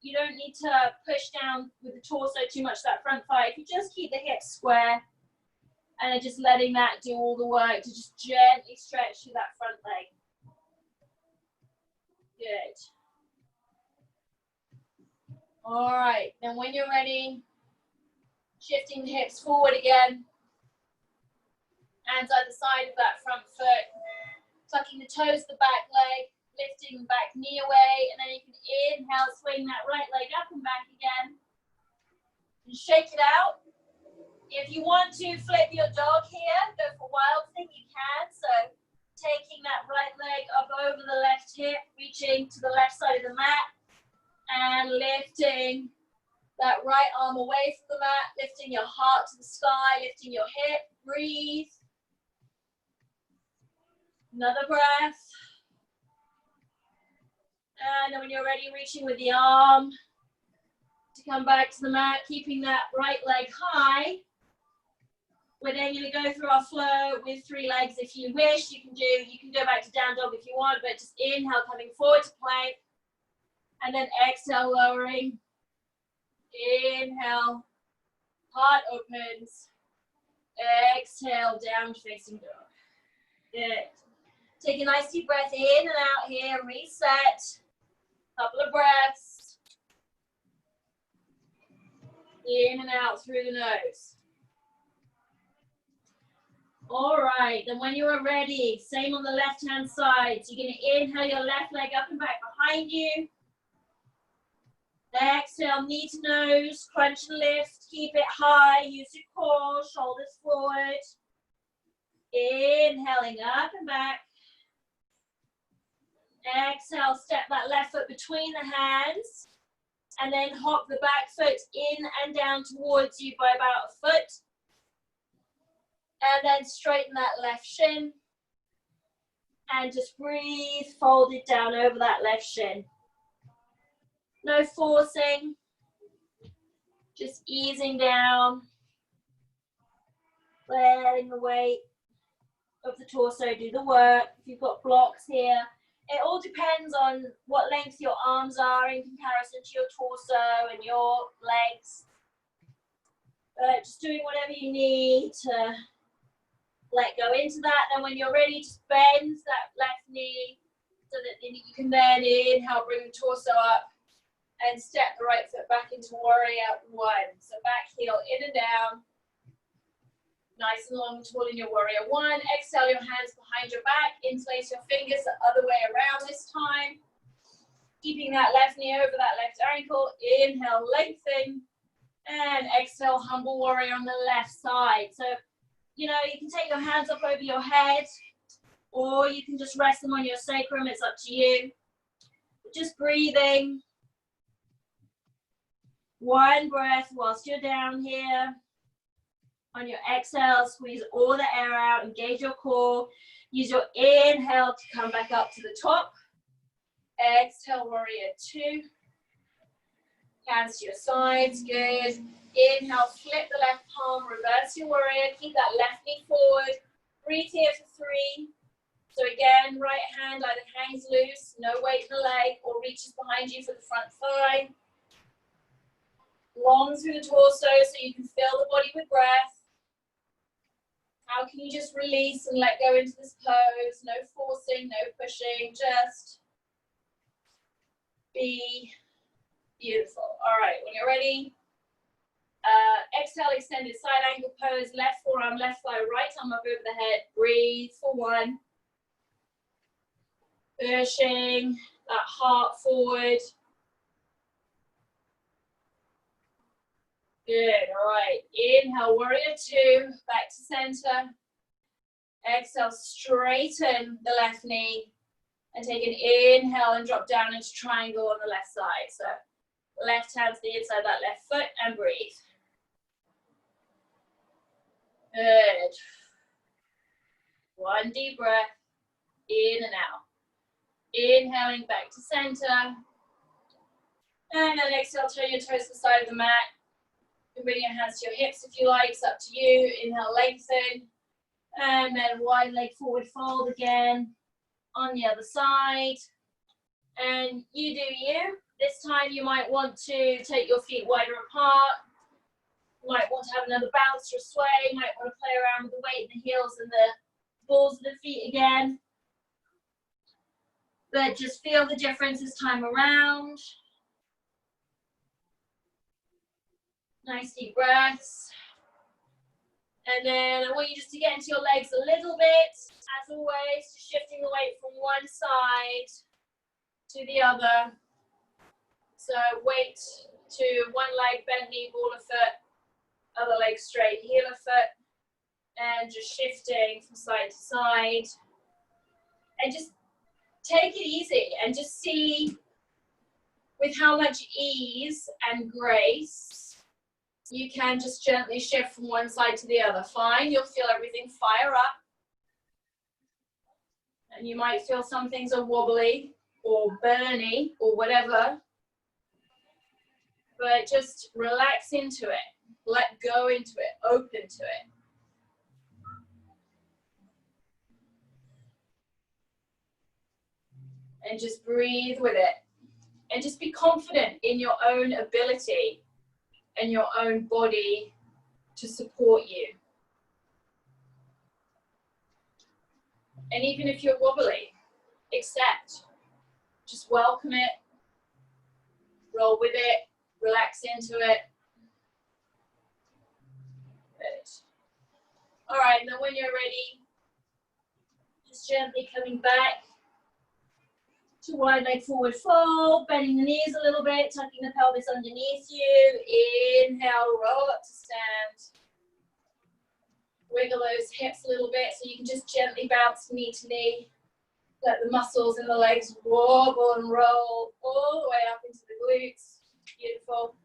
[SPEAKER 1] you don't need to push down with the torso too much, that front thigh. If you just keep the hips square and then just letting that do all the work to just gently stretch through that front leg. Good. All right, then when you're ready, shifting the hips forward again. Hands either side of that front foot. Tucking the toes to the back leg. Lifting the back knee away, and then you can inhale, swing that right leg up and back again. And shake it out. If you want to flip your dog here, go for wild thing, you can. So taking that right leg up over the left hip, reaching to the left side of the mat, and lifting that right arm away from the mat, lifting your heart to the sky, lifting your hip. Breathe. Another breath. And then when you're ready, reaching with the arm to come back to the mat, keeping that right leg high. We're then going to go through our flow with 3 legs if you wish. You can go back to down dog if you want, but just inhale, coming forward to plank. And then exhale, lowering. Inhale, heart opens. Exhale, down facing dog. Good. Take a nice deep breath in and out here, reset. Couple of breaths. In and out through the nose. All right, then when you are ready, same on the left-hand side. So you're going to inhale your left leg up and back behind you. Exhale, knee to nose, crunch and lift, keep it high, use your core, shoulders forward. Inhaling up and back. Exhale, step that left foot between the hands and then hop the back foot in and down towards you by about a foot. And then straighten that left shin and just breathe, fold it down over that left shin. No forcing, just easing down, letting the weight of the torso do the work. If you've got blocks here, it all depends on what length your arms are in comparison to your torso and your legs. Just doing whatever you need to let go into that. And when you're ready, just bend that left knee so that you can then inhale, bring the torso up and step the right foot back into warrior one. So back heel in and down. Nice and long and tall in your warrior one. Exhale your hands behind your back. Interlace your fingers the other way around this time. Keeping that left knee over that left ankle. Inhale, lengthen. And exhale, humble warrior on the left side. So, you know, you can take your hands up over your head or you can just rest them on your sacrum. It's up to you. Just breathing. One breath whilst you're down here. On your exhale, squeeze all the air out, engage your core. Use your inhale to come back up to the top. Exhale, warrior two. Hands to your sides, good. Inhale, flip the left palm, reverse your warrior. Keep that left knee forward. Breathe here for three. So again, right hand either hangs loose, no weight in the leg, or reaches behind you for the front thigh. Long through the torso so you can fill the body with breath. How can you just release and let go into this pose? No forcing, no pushing, just be beautiful. All right, when you're ready, exhale, extended side angle pose, left forearm, left thigh, right arm up over the head. Breathe for one. Pushing that heart forward. Good, all right. Inhale, warrior two, back to center. Exhale, straighten the left knee. And take an inhale and drop down into triangle on the left side. So left hand to the inside of that left foot and breathe. Good. One deep breath, in and out. Inhaling back to center. And then exhale, turn your toes to the side of the mat. You can bring your hands to your hips if you like, it's up to you. Inhale, lengthen. And then wide leg forward fold again on the other side. And you do you. This time you might want to take your feet wider apart. You might want to have another bounce or sway. You might want to play around with the weight in the heels and the balls of the feet again. But just feel the difference this time around. Nice deep breaths. And then I want you just to get into your legs a little bit. As always, just shifting the weight from one side to the other. So weight to one leg, bent knee, ball of foot, other leg straight, heel of foot. And just shifting from side to side. And just take it easy and just see with how much ease and grace you can just gently shift from one side to the other. Fine, you'll feel everything fire up. And you might feel some things are wobbly or burny or whatever. But just relax into it. Let go into it. Open to it. And just breathe with it. And just be confident in your own ability and your own body to support you. And even if you're wobbly, accept. Just welcome it. Roll with it. Relax into it. Good. All right, and then when you're ready, just gently coming back to wide leg forward fold, bending the knees a little bit, tucking the pelvis underneath you. Inhale, roll up to stand. Wiggle those hips a little bit so you can just gently bounce knee to knee. Let the muscles in the legs wobble and roll all the way up into the glutes. Beautiful.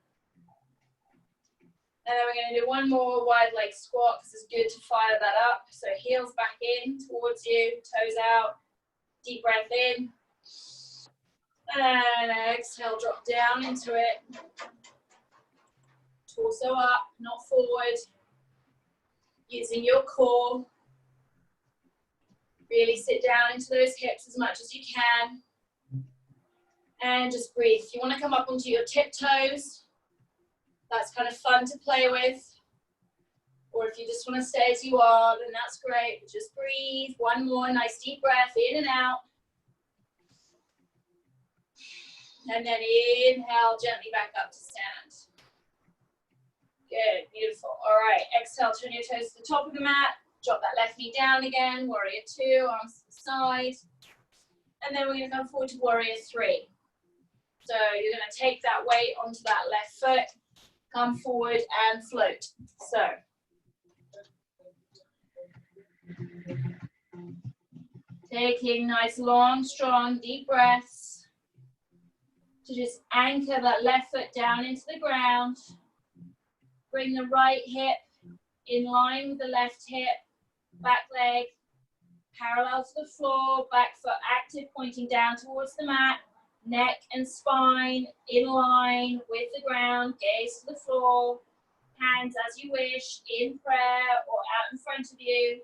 [SPEAKER 1] And then we're going to do one more wide leg squat because it's good to fire that up. So heels back in towards you, toes out, deep breath in. And exhale, drop down into it. Torso up, not forward. Using your core. Really sit down into those hips as much as you can. And just breathe. If you want to come up onto your tiptoes, that's kind of fun to play with. Or if you just want to stay as you are, then that's great. But just breathe. One more nice deep breath in and out. And then inhale, gently back up to stand. Good, beautiful. All right, exhale, turn your toes to the top of the mat. Drop that left knee down again. Warrior 2, arms to the side. And then we're going to come forward to warrior 3. So you're going to take that weight onto that left foot, come forward and float. So taking nice, long, strong, deep breaths to just anchor that left foot down into the ground. Bring the right hip in line with the left hip, back leg parallel to the floor, back foot active, pointing down towards the mat. Neck and spine in line with the ground, gaze to the floor, hands as you wish, in prayer or out in front of you,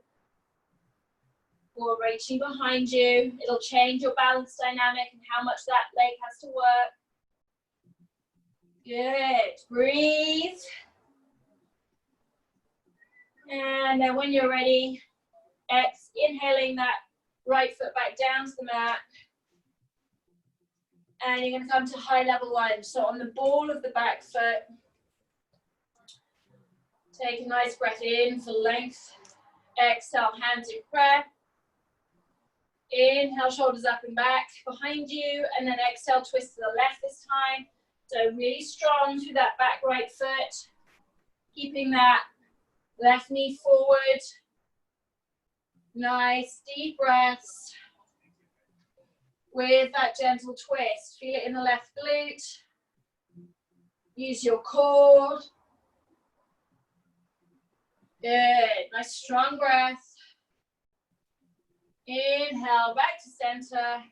[SPEAKER 1] or reaching behind you. It'll change your balance dynamic and how much that leg has to work. Good, breathe. And then when you're ready, inhaling that right foot back down to the mat. And you're going to come to high level lunge. So on the ball of the back foot, take a nice breath in for length. Exhale, hands in prayer. Inhale, shoulders up and back behind you. And then exhale, twist to the left this time. So really strong through that back right foot. Keeping that left knee forward. Nice, deep breaths. With that gentle twist, feel it in the left glute. Use your core. Good, nice strong breath. Inhale, back to center.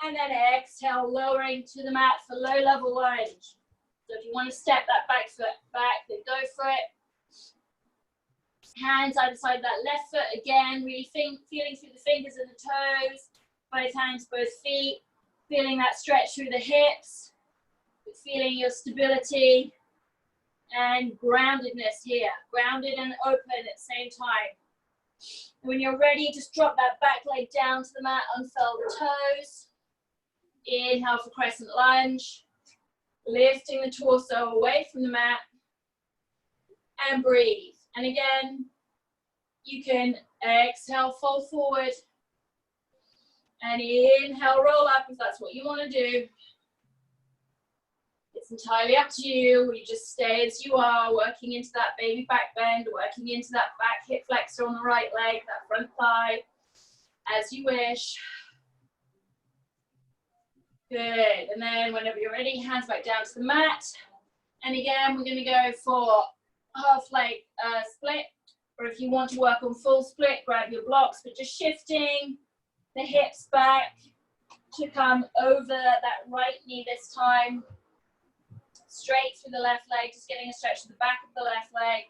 [SPEAKER 1] And then exhale, lowering to the mat for low level lunge. So if you want to step that back foot back, then go for it. Hands either side of that left foot, again, really feeling through the fingers and the toes. Both hands, both feet, feeling that stretch through the hips, feeling your stability and groundedness here, grounded and open at the same time. When you're ready, just drop that back leg down to the mat, unfurl the toes. Inhale for crescent lunge, lifting the torso away from the mat, and breathe. And again, you can exhale, fold forward, and inhale, roll up if that's what you want to do. It's entirely up to you. You just stay as you are, working into that baby back bend, working into that back hip flexor on the right leg, that front thigh, as you wish. Good, and then whenever you're ready, hands back down to the mat. And again, we're going to go for half leg split, or if you want to work on full split, grab your blocks, but just shifting the hips back to come over that right knee this time. Straight through the left leg, just getting a stretch to the back of the left leg.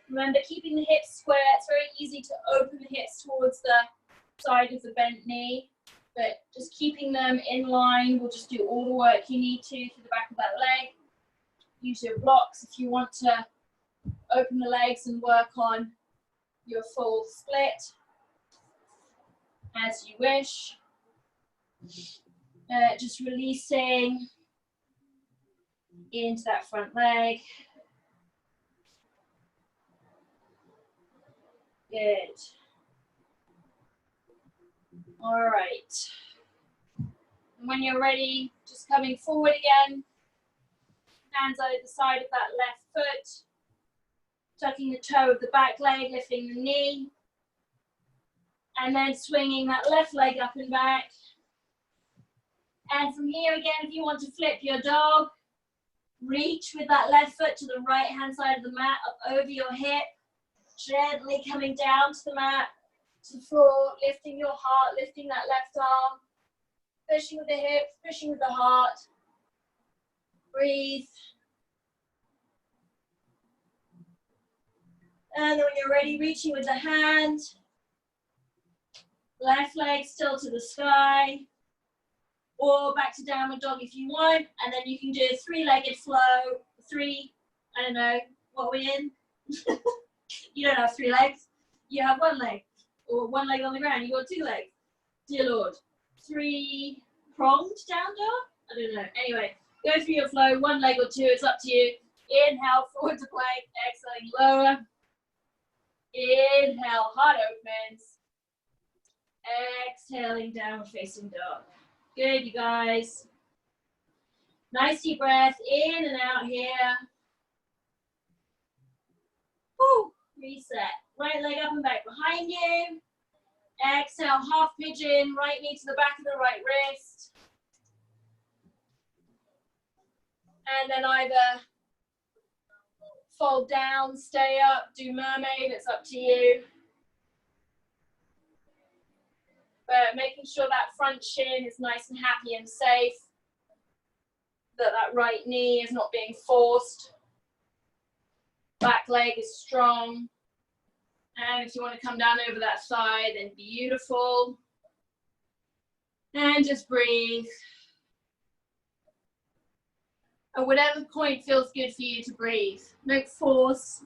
[SPEAKER 1] Remember, keeping the hips square. It's very easy to open the hips towards the side of the bent knee, but just keeping them in line will just do all the work you need to through the back of that leg. Use your blocks if you want to open the legs and work on your full split, as you wish. Just releasing into that front leg. Good. All right. And when you're ready, just coming forward again. Hands over the side of that left foot. Tucking the toe of the back leg, lifting the knee. And then swinging that left leg up and back. And from here again, if you want to flip your dog, reach with that left foot to the right hand side of the mat, up over your hip. Gently coming down to the mat, to the floor, lifting your heart, lifting that left arm. Pushing with the hips, pushing with the heart. Breathe. And then when you're ready, reaching with the hand. Left leg still to the sky. Or back to downward dog if you want. And then you can do a three-legged flow. I don't know, what are we in? You don't have 3 legs. You have 1 leg. Or 1 leg on the ground. You got 2 legs. Dear Lord. 3-pronged down dog? I don't know. Anyway, go through your flow. 1 leg or 2. It's up to you. Inhale, forward to plank. Exhaling, lower. Inhale, heart opens. Exhaling, downward facing dog. Good, you guys. Nice deep breath in and out here. Woo. Reset. Right leg up and back behind you. Exhale, half pigeon. Right knee to the back of the right wrist. And then either fold down, stay up, do mermaid. It's up to you. But making sure that front shin is nice and happy and safe. That right knee is not being forced. Back leg is strong. And if you want to come down over that side, then beautiful. And just breathe. At whatever point feels good for you to breathe. No force,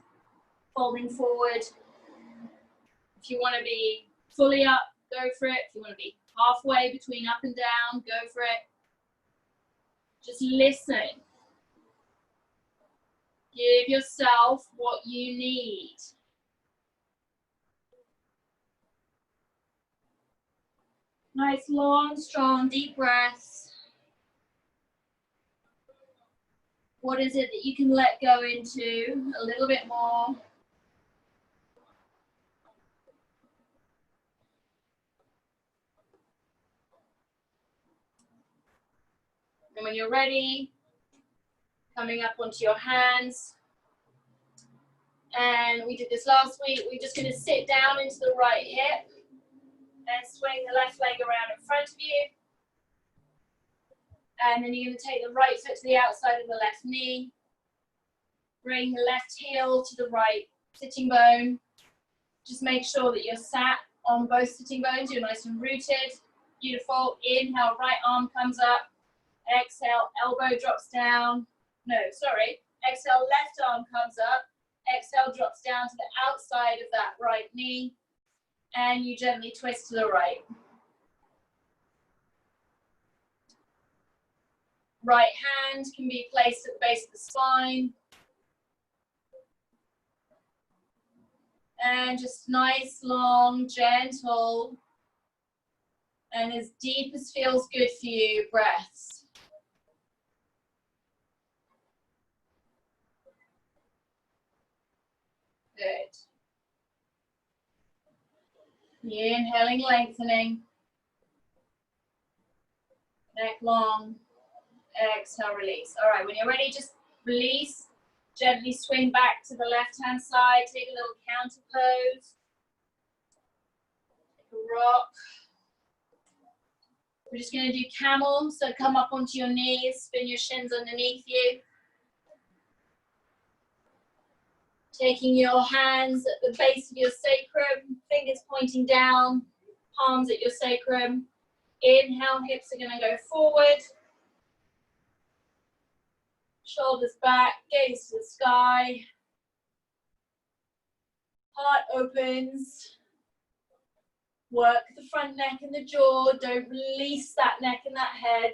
[SPEAKER 1] folding forward. If you want to be fully up, go for it. If you want to be halfway between up and down, go for it. Just listen. Give yourself what you need. Nice, long, strong, deep breaths. What is it that you can let go into a little bit more? And when you're ready, coming up onto your hands. And we did this last week. We're just going to sit down into the right hip and swing the left leg around in front of you. And then you're going to take the right foot to the outside of the left knee. Bring the left heel to the right sitting bone. Just make sure that you're sat on both sitting bones. You're nice and rooted. Beautiful. Inhale, right arm comes up. Exhale, elbow drops down. No, sorry. Exhale, left arm comes up. Exhale, drops down to the outside of that right knee. And you gently twist to the right. Right hand can be placed at the base of the spine. And just nice, long, gentle, and as deep as feels good for you, breaths. Good. Inhaling, lengthening. Neck long. Exhale, release. All right, when you're ready, just release. Gently swing back to the left-hand side. Take a little counter pose. Take a rock. We're just going to do camel. So come up onto your knees. Spin your shins underneath you. Taking your hands at the base of your sacrum. Fingers pointing down. Palms at your sacrum. Inhale, hips are going to go forward. Shoulders back, gaze to the sky. Heart opens. Work the front neck and the jaw. Don't release that neck and that head.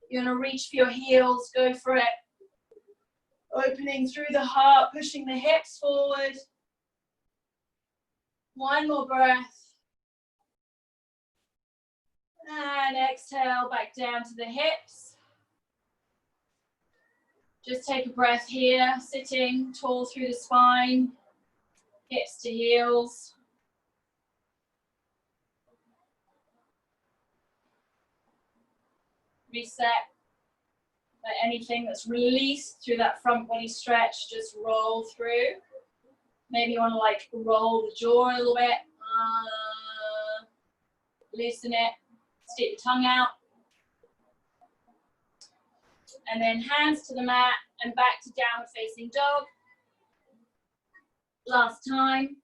[SPEAKER 1] You're going to reach for your heels. Go for it. Opening through the heart, pushing the hips forward. One more breath. And exhale back down to the hips. Just take a breath here, sitting tall through the spine, hips to heels. Reset. Let anything that's released through that front body stretch just roll through. Maybe you want to like roll the jaw a little bit. Loosen it. Stick your tongue out. And then hands to the mat and back to downward facing dog. Last time.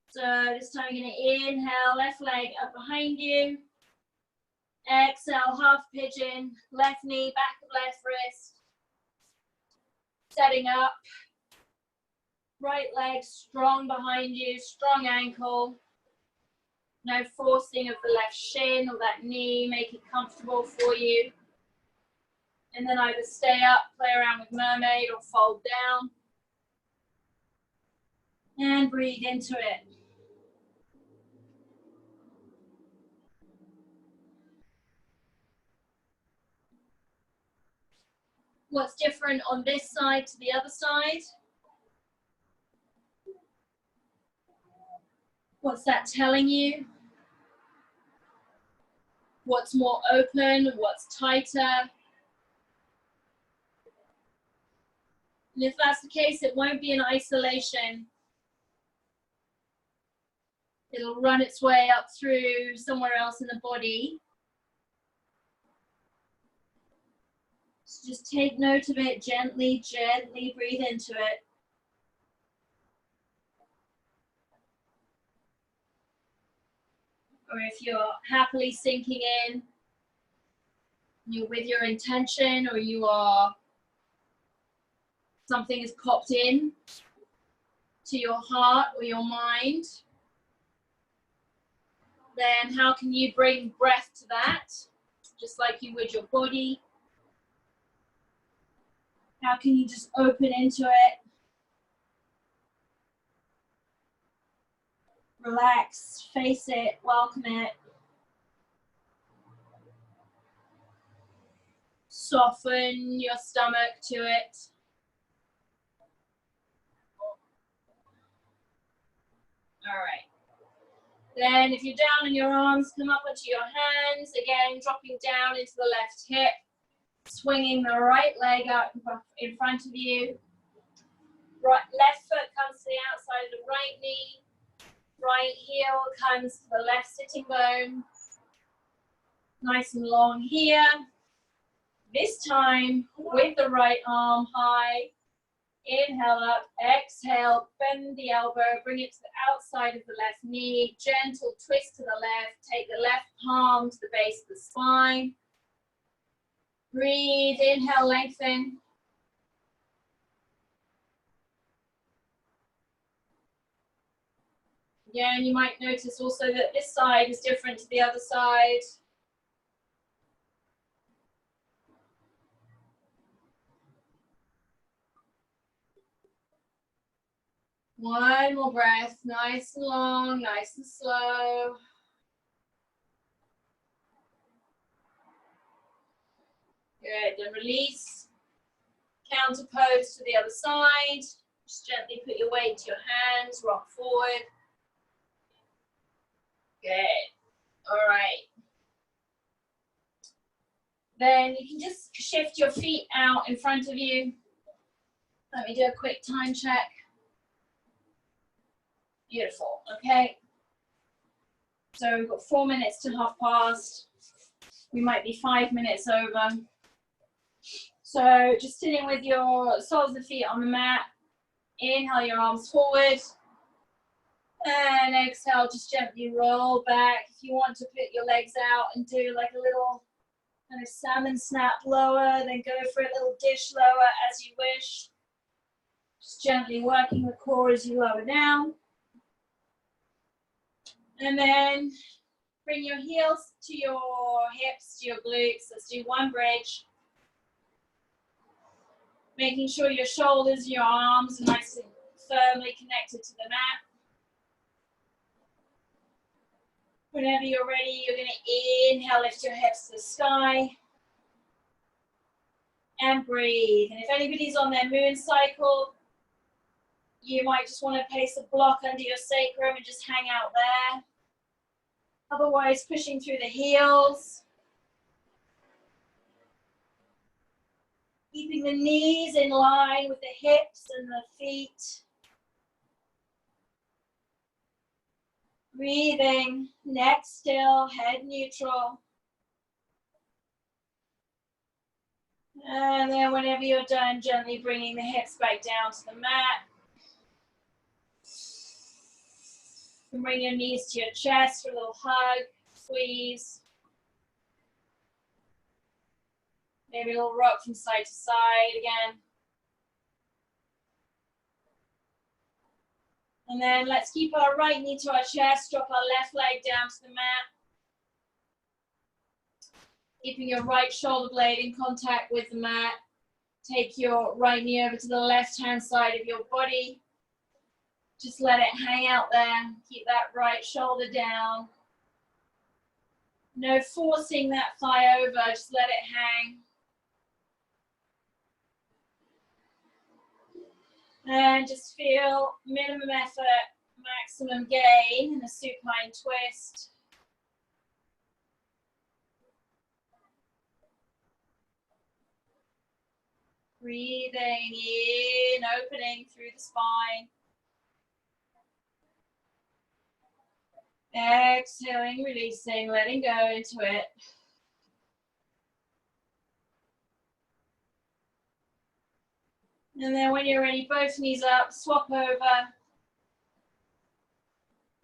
[SPEAKER 1] So this time you're going to inhale, left leg up behind you. Exhale, half pigeon, left knee, back of left wrist. Setting up. Right leg strong behind you, strong ankle. No forcing of the left shin or that knee, make it comfortable for you. And then either stay up, play around with mermaid, or fold down. And breathe into it. What's different on this side to the other side? What's that telling you? What's more open? What's tighter? And if that's the case, it won't be in isolation. It'll run its way up through somewhere else in the body. So just take note of it, gently, gently breathe into it. Or if you're happily sinking in, you're with your intention, or you are, something has popped in to your heart or your mind, then how can you bring breath to that? Just like you would your body. How can you just open into it? Relax, face it, welcome it. Soften your stomach to it. All right. Then if you're down on your arms, come up onto your hands. Again, dropping down into the left hip. Swinging the right leg up in front of you. Left foot comes to the outside of the right knee. Right heel comes to the left sitting bone. Nice and long here. This time with the right arm high. Inhale up, exhale, bend the elbow, bring it to the outside of the left knee. Gentle twist to the left. Take the left palm to the base of the spine. Breathe, inhale, lengthen. Again, you might notice also that this side is different to the other side. One more breath, nice and long, nice and slow. Good, then release. Counter pose to the other side. Just gently put your weight to your hands, rock forward. Good, all right. Then you can just shift your feet out in front of you. Let me do a quick time check. Beautiful, okay. So we've got 4 minutes to past. We might be 5 minutes over. So just sitting with your soles of the feet on the mat. Inhale your arms forward. And exhale, just gently roll back. If you want to put your legs out and do like a little kind of salmon snap lower, then go for a little dish lower as you wish. Just gently working the core as you lower down. And then bring your heels to your hips, to your glutes. Let's do one bridge. Making sure your shoulders and your arms are nice and firmly connected to the mat. Whenever you're ready, you're going to inhale, lift your hips to the sky. And breathe. And if anybody's on their moon cycle, you might just want to place a block under your sacrum and just hang out there. Otherwise, pushing through the heels. Keeping the knees in line with the hips and the feet. Breathing, neck still, head neutral. And then whenever you're done, gently bringing the hips back down to the mat. And bring your knees to your chest for a little hug, squeeze. Maybe a little rock from side to side again. And then let's keep our right knee to our chest, drop our left leg down to the mat. Keeping your right shoulder blade in contact with the mat. Take your right knee over to the left-hand side of your body. Just let it hang out there. Keep that right shoulder down. No forcing that thigh over, just let it hang. And just feel minimum effort, maximum gain in a supine twist. Breathing in, opening through the spine. Exhaling, releasing, letting go into it. And then when you're ready, both knees up, swap over.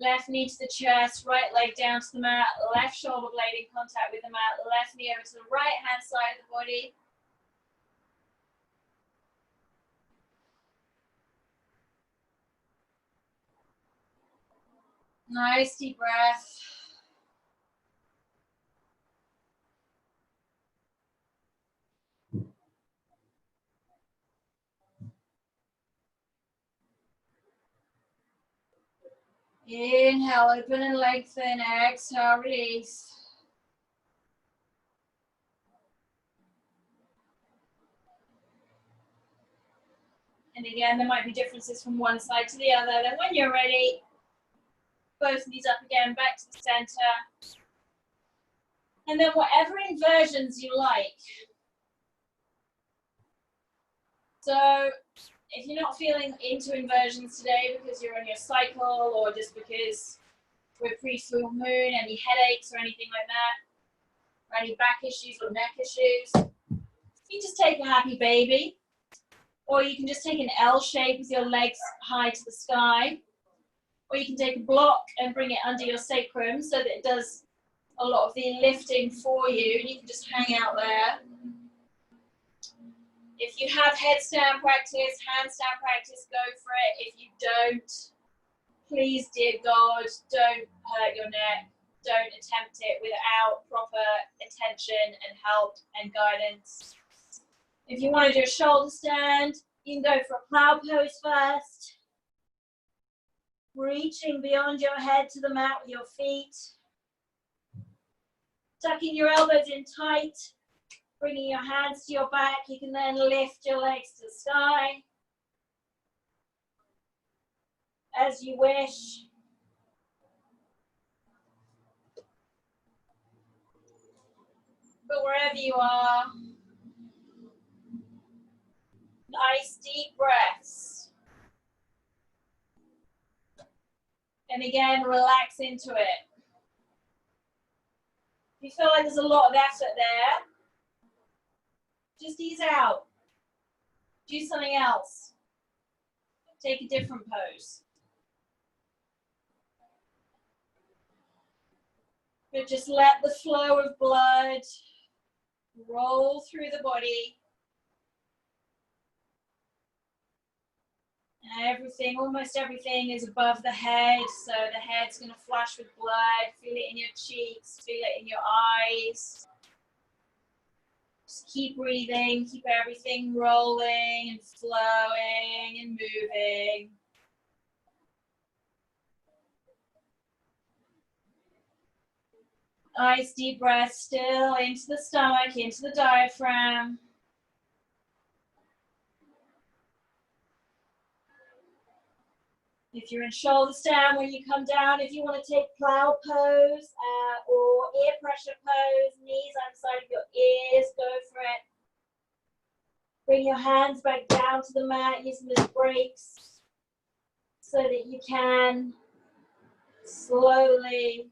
[SPEAKER 1] Left knee to the chest, right leg down to the mat, left shoulder blade in contact with the mat, left knee over to the right hand side of the body. Nice deep breath. Inhale, open and lengthen. Exhale, release. And again, there might be differences from one side to the other. Then when you're ready, both knees up again, back to the center. And then whatever inversions you like. So if you're not feeling into inversions today because you're on your cycle or just because we're pre-full moon, any headaches or anything like that, or any back issues or neck issues, you just take a happy baby. Or you can just take an L shape with your legs high to the sky. Or you can take a block and bring it under your sacrum so that it does a lot of the lifting for you. And you can just hang out there. If you have headstand practice, handstand practice, go for it. If you don't, please, dear God, don't hurt your neck. Don't attempt it without proper attention and help and guidance. If you want to do a shoulder stand, you can go for a plow pose first. Reaching beyond your head to the mat with your feet. Tucking your elbows in tight. Bringing your hands to your back. You can then lift your legs to the sky. As you wish. But wherever you are, nice deep breaths. And again, relax into it. If you feel like there's a lot of effort there, just ease out. Do something else. Take a different pose. But just let the flow of blood roll through the body. Everything, almost everything is above the head, so the head's going to flash with blood. Feel it in your cheeks, feel it in your eyes. Just keep breathing, keep everything rolling and flowing and moving. Nice deep breath still into the stomach, into the diaphragm. If you're in shoulder stand, when you come down, if you want to take plow pose or ear pressure pose, knees on the side of your ears, go for it. Bring your hands back down to the mat using the brakes so that you can slowly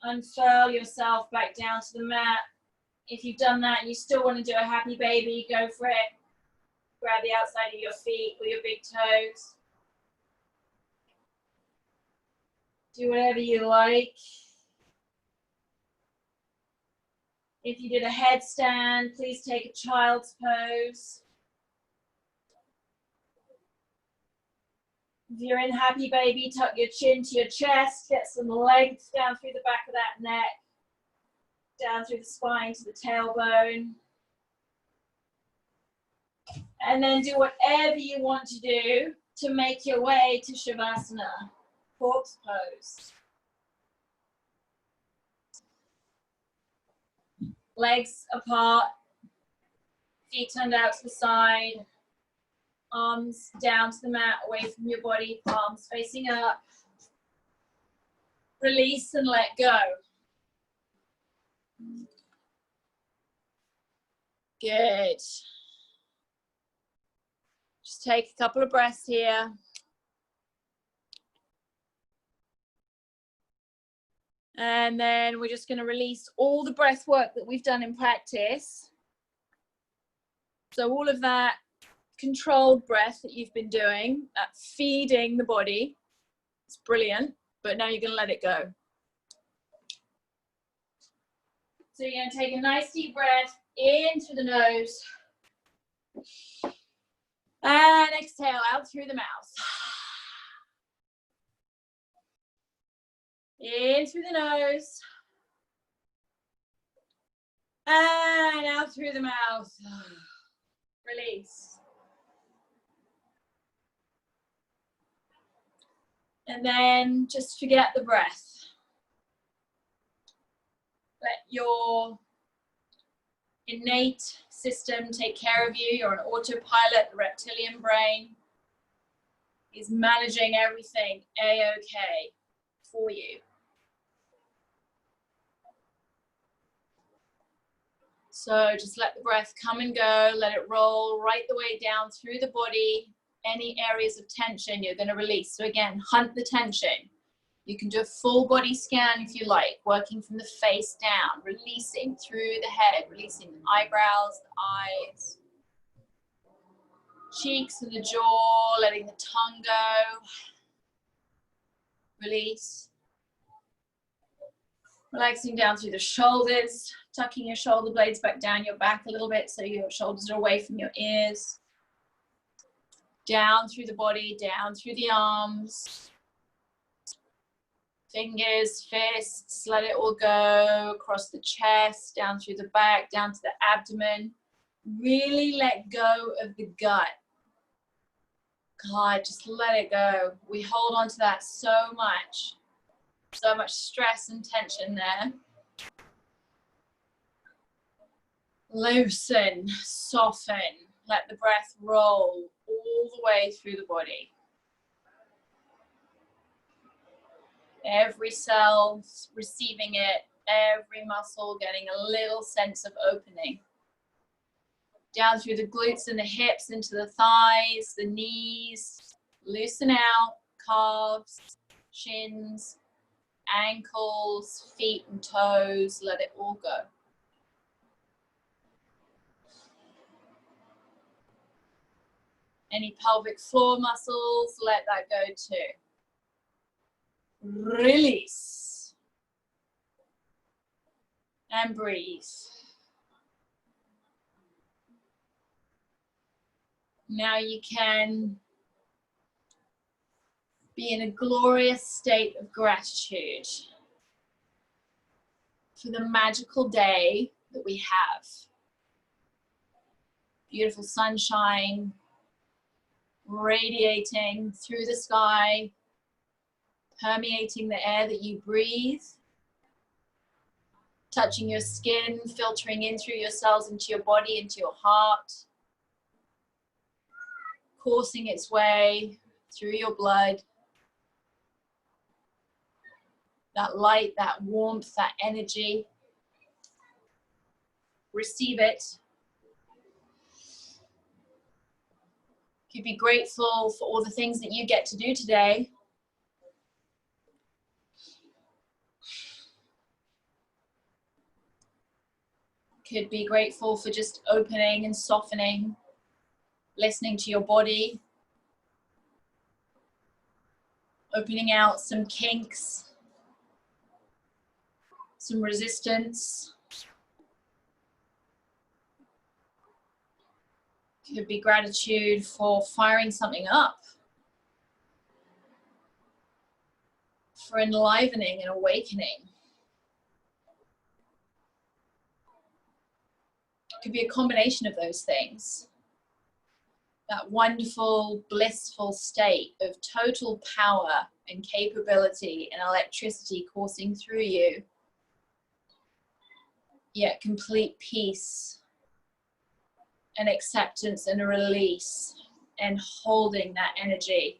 [SPEAKER 1] unfurl yourself back down to the mat. If you've done that and you still want to do a happy baby, go for it. Grab the outside of your feet with your big toes. Do whatever you like. If you did a headstand, please take a child's pose. If you're in happy baby, tuck your chin to your chest, get some legs down through the back of that neck, down through the spine to the tailbone. And then do whatever you want to do to make your way to Shavasana, corpse pose. Legs apart, feet turned out to the side, arms down to the mat, away from your body, palms facing up. Release and let go. Good. Just take a couple of breaths here. And then we're just going to release all the breath work that we've done in practice. So all of that controlled breath that you've been doing, that feeding the body, it's brilliant, but now you're going to let it go. So you're going to take a nice deep breath in through the nose and exhale out through the mouth. In through the nose and out through the mouth. Release. And then just forget the breath. Let your innate system take care of you. You're on autopilot. The reptilian brain is managing everything A-OK for you. So just let the breath come and go. Let it roll right the way down through the body. Any areas of tension you're going to release. So again, hunt the tension. You can do a full body scan if you like, working from the face down, releasing through the head, releasing the eyebrows, the eyes, cheeks and the jaw, letting the tongue go. Release. Relaxing down through the shoulders, tucking your shoulder blades back down your back a little bit so your shoulders are away from your ears. Down through the body, down through the arms. Fingers, fists, let it all go across the chest, down through the back, down to the abdomen. Really let go of the gut. God, just let it go. We hold on to that so much stress and tension there. Loosen, soften, let the breath roll all the way through the body. Every cell receiving it, every muscle getting a little sense of opening. Down through the glutes and the hips, into the thighs, the knees, loosen out, calves, shins, ankles, feet and toes, let it all go. Any pelvic floor muscles, let that go too. Release. And breathe. Now you can be in a glorious state of gratitude for the magical day that we have. Beautiful sunshine radiating through the sky, permeating the air that you breathe, touching your skin, filtering in through your cells into your body, into your heart, coursing its way through your blood. That light, that warmth, that energy. Receive it. You could be grateful for all the things that you get to do today. Could be grateful for just opening and softening, listening to your body, opening out some kinks, some resistance. Could be gratitude for firing something up, for enlivening and awakening. Could be a combination of those things. That wonderful, blissful state of total power and capability and electricity coursing through you, yet complete peace and acceptance and a release, and holding that energy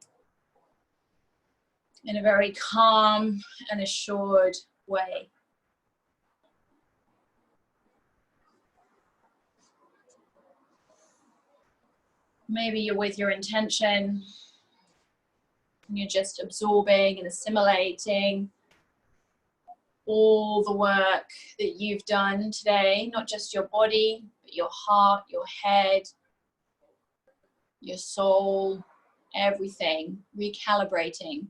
[SPEAKER 1] in a very calm and assured way. Maybe you're with your intention and you're just absorbing and assimilating all the work that you've done today, not just your body, but your heart, your head, your soul, everything, recalibrating,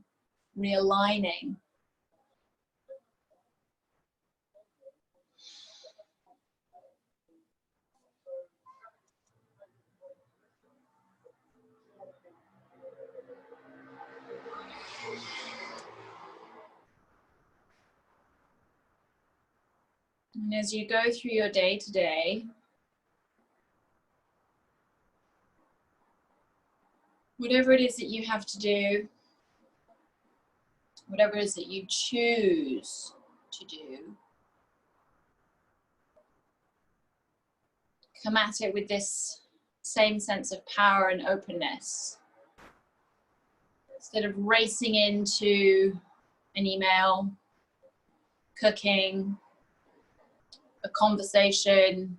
[SPEAKER 1] realigning. And as you go through your day today, whatever it is that you have to do, whatever it is that you choose to do, come at it with this same sense of power and openness. Instead of racing into an email, cooking, a conversation,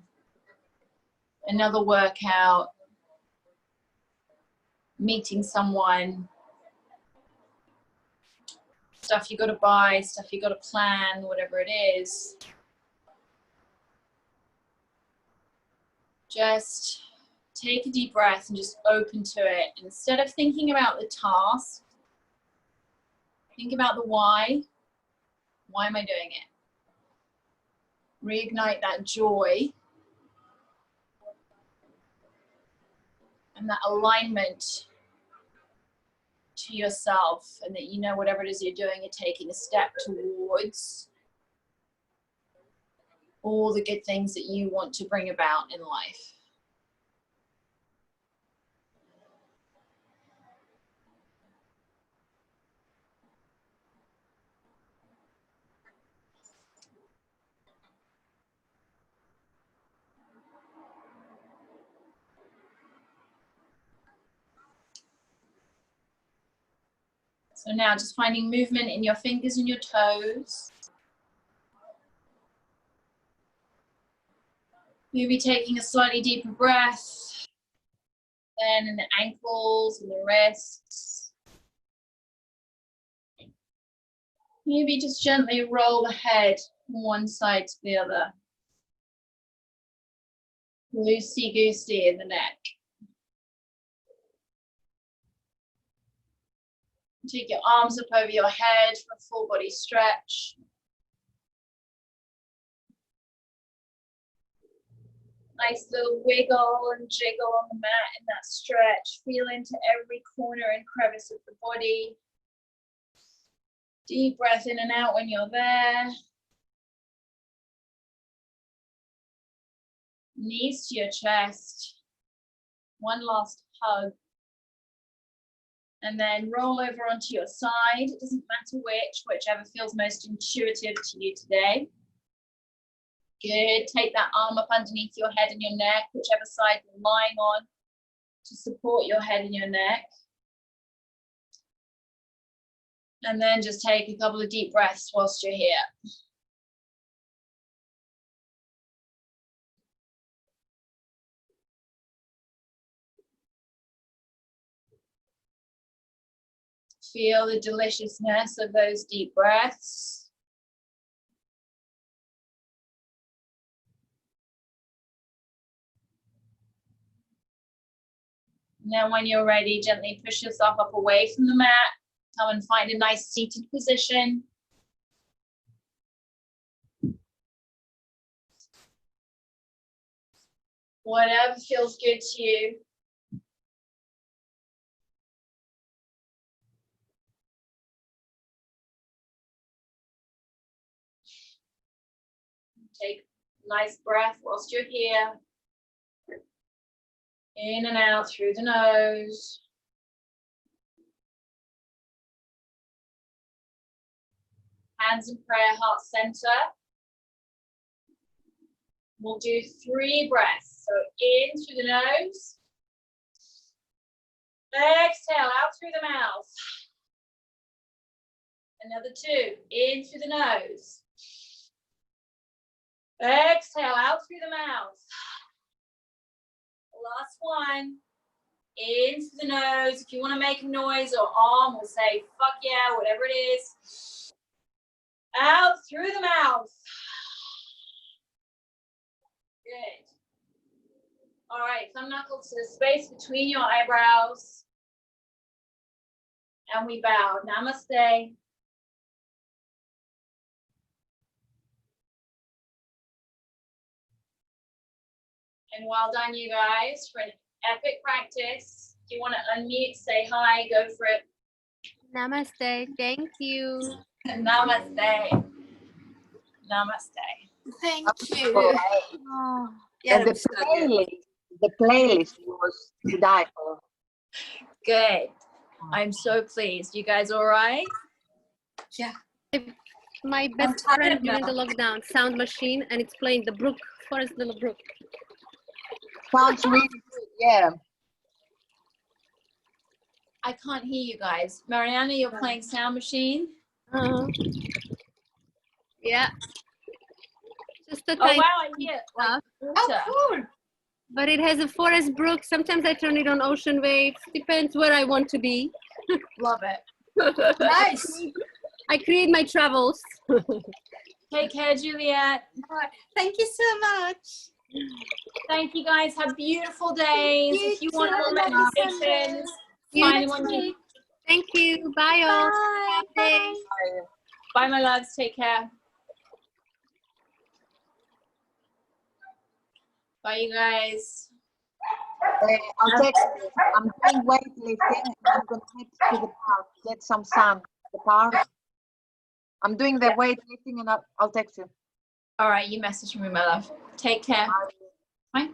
[SPEAKER 1] another workout, meeting someone, stuff you got to buy, stuff you got to plan, whatever it is. Just take a deep breath and just open to it. Instead of thinking about the task, think about the why. Why am I doing it? Reignite that joy and that alignment to yourself, and that you know whatever it is you're doing, you're taking a step towards all the good things that you want to bring about in life. So now just finding movement in your fingers and your toes. Maybe taking a slightly deeper breath, then in the ankles and the wrists. Maybe just gently roll the head from one side to the other. Loosey-goosey in the neck. Take your arms up over your head for a full body stretch. Nice little wiggle and jiggle on the mat in that stretch. Feel into every corner and crevice of the body. Deep breath in and out when you're there. Knees to your chest. One last hug. And then roll over onto your side. It doesn't matter whichever feels most intuitive to you today. Good. Take that arm up underneath your head and your neck, whichever side you're lying on, to support your head and your neck. And then just take a couple of deep breaths whilst you're here. Feel the deliciousness of those deep breaths. And then when you're ready, gently push yourself up away from the mat. Come and find a nice seated position. Whatever feels good to you. Take a nice breath whilst you're here. In and out through the nose. Hands in prayer, heart center. We'll do 3 breaths. So in through the nose. Exhale out through the mouth. Another 2. In through the nose. Exhale out through the mouth. Last one. In through the nose. If you want to make a noise or arm, we'll say fuck yeah, whatever it is. Out through the mouth. Good. All right, thumb knuckles to the space between your eyebrows. And we bow. Namaste. And well done, you guys, for an epic practice. If you want to unmute, say hi, go for it.
[SPEAKER 4] Namaste. Thank you.
[SPEAKER 1] Namaste. Namaste.
[SPEAKER 5] Thank you.
[SPEAKER 2] Oh,
[SPEAKER 5] Yeah,
[SPEAKER 2] and
[SPEAKER 5] it was so good.
[SPEAKER 2] the playlist was to die for.
[SPEAKER 1] Good. I'm so pleased. You guys all right?
[SPEAKER 5] Yeah.
[SPEAKER 4] My
[SPEAKER 5] I'm
[SPEAKER 4] best
[SPEAKER 5] tired
[SPEAKER 4] friend during
[SPEAKER 5] now.
[SPEAKER 4] the lockdown, sound machine, and it's playing the brook, Forest Little Brook.
[SPEAKER 2] Sounds really good, yeah.
[SPEAKER 1] I can't hear you guys. Mariana, you're playing Sound Machine?
[SPEAKER 4] Uh-huh. Yeah. Just a
[SPEAKER 1] Oh,
[SPEAKER 4] tiny,
[SPEAKER 1] wow, I hear like water.
[SPEAKER 5] Oh, cool.
[SPEAKER 4] but it has a forest brook. Sometimes I turn it on ocean waves. Depends where I want to be.
[SPEAKER 1] Love it.
[SPEAKER 5] Nice.
[SPEAKER 4] I create my travels.
[SPEAKER 1] Take care, Juliet.
[SPEAKER 5] All right. Thank you so much.
[SPEAKER 1] Thank you guys. Have beautiful days.
[SPEAKER 5] You
[SPEAKER 1] If you
[SPEAKER 5] too.
[SPEAKER 1] want more
[SPEAKER 5] Happy
[SPEAKER 1] meditations,
[SPEAKER 5] Sunday.
[SPEAKER 1] find them on YouTube.
[SPEAKER 4] Thank you. Bye all.
[SPEAKER 5] Bye.
[SPEAKER 4] Bye.
[SPEAKER 1] Bye, my loves. Take care. Bye, you guys.
[SPEAKER 2] I'll text you. I'm doing weightlifting and I'm going to head to the park, get some sun. The park. I'm doing the weightlifting and I'll text you.
[SPEAKER 1] All right, you message me, my love. Take care. Bye.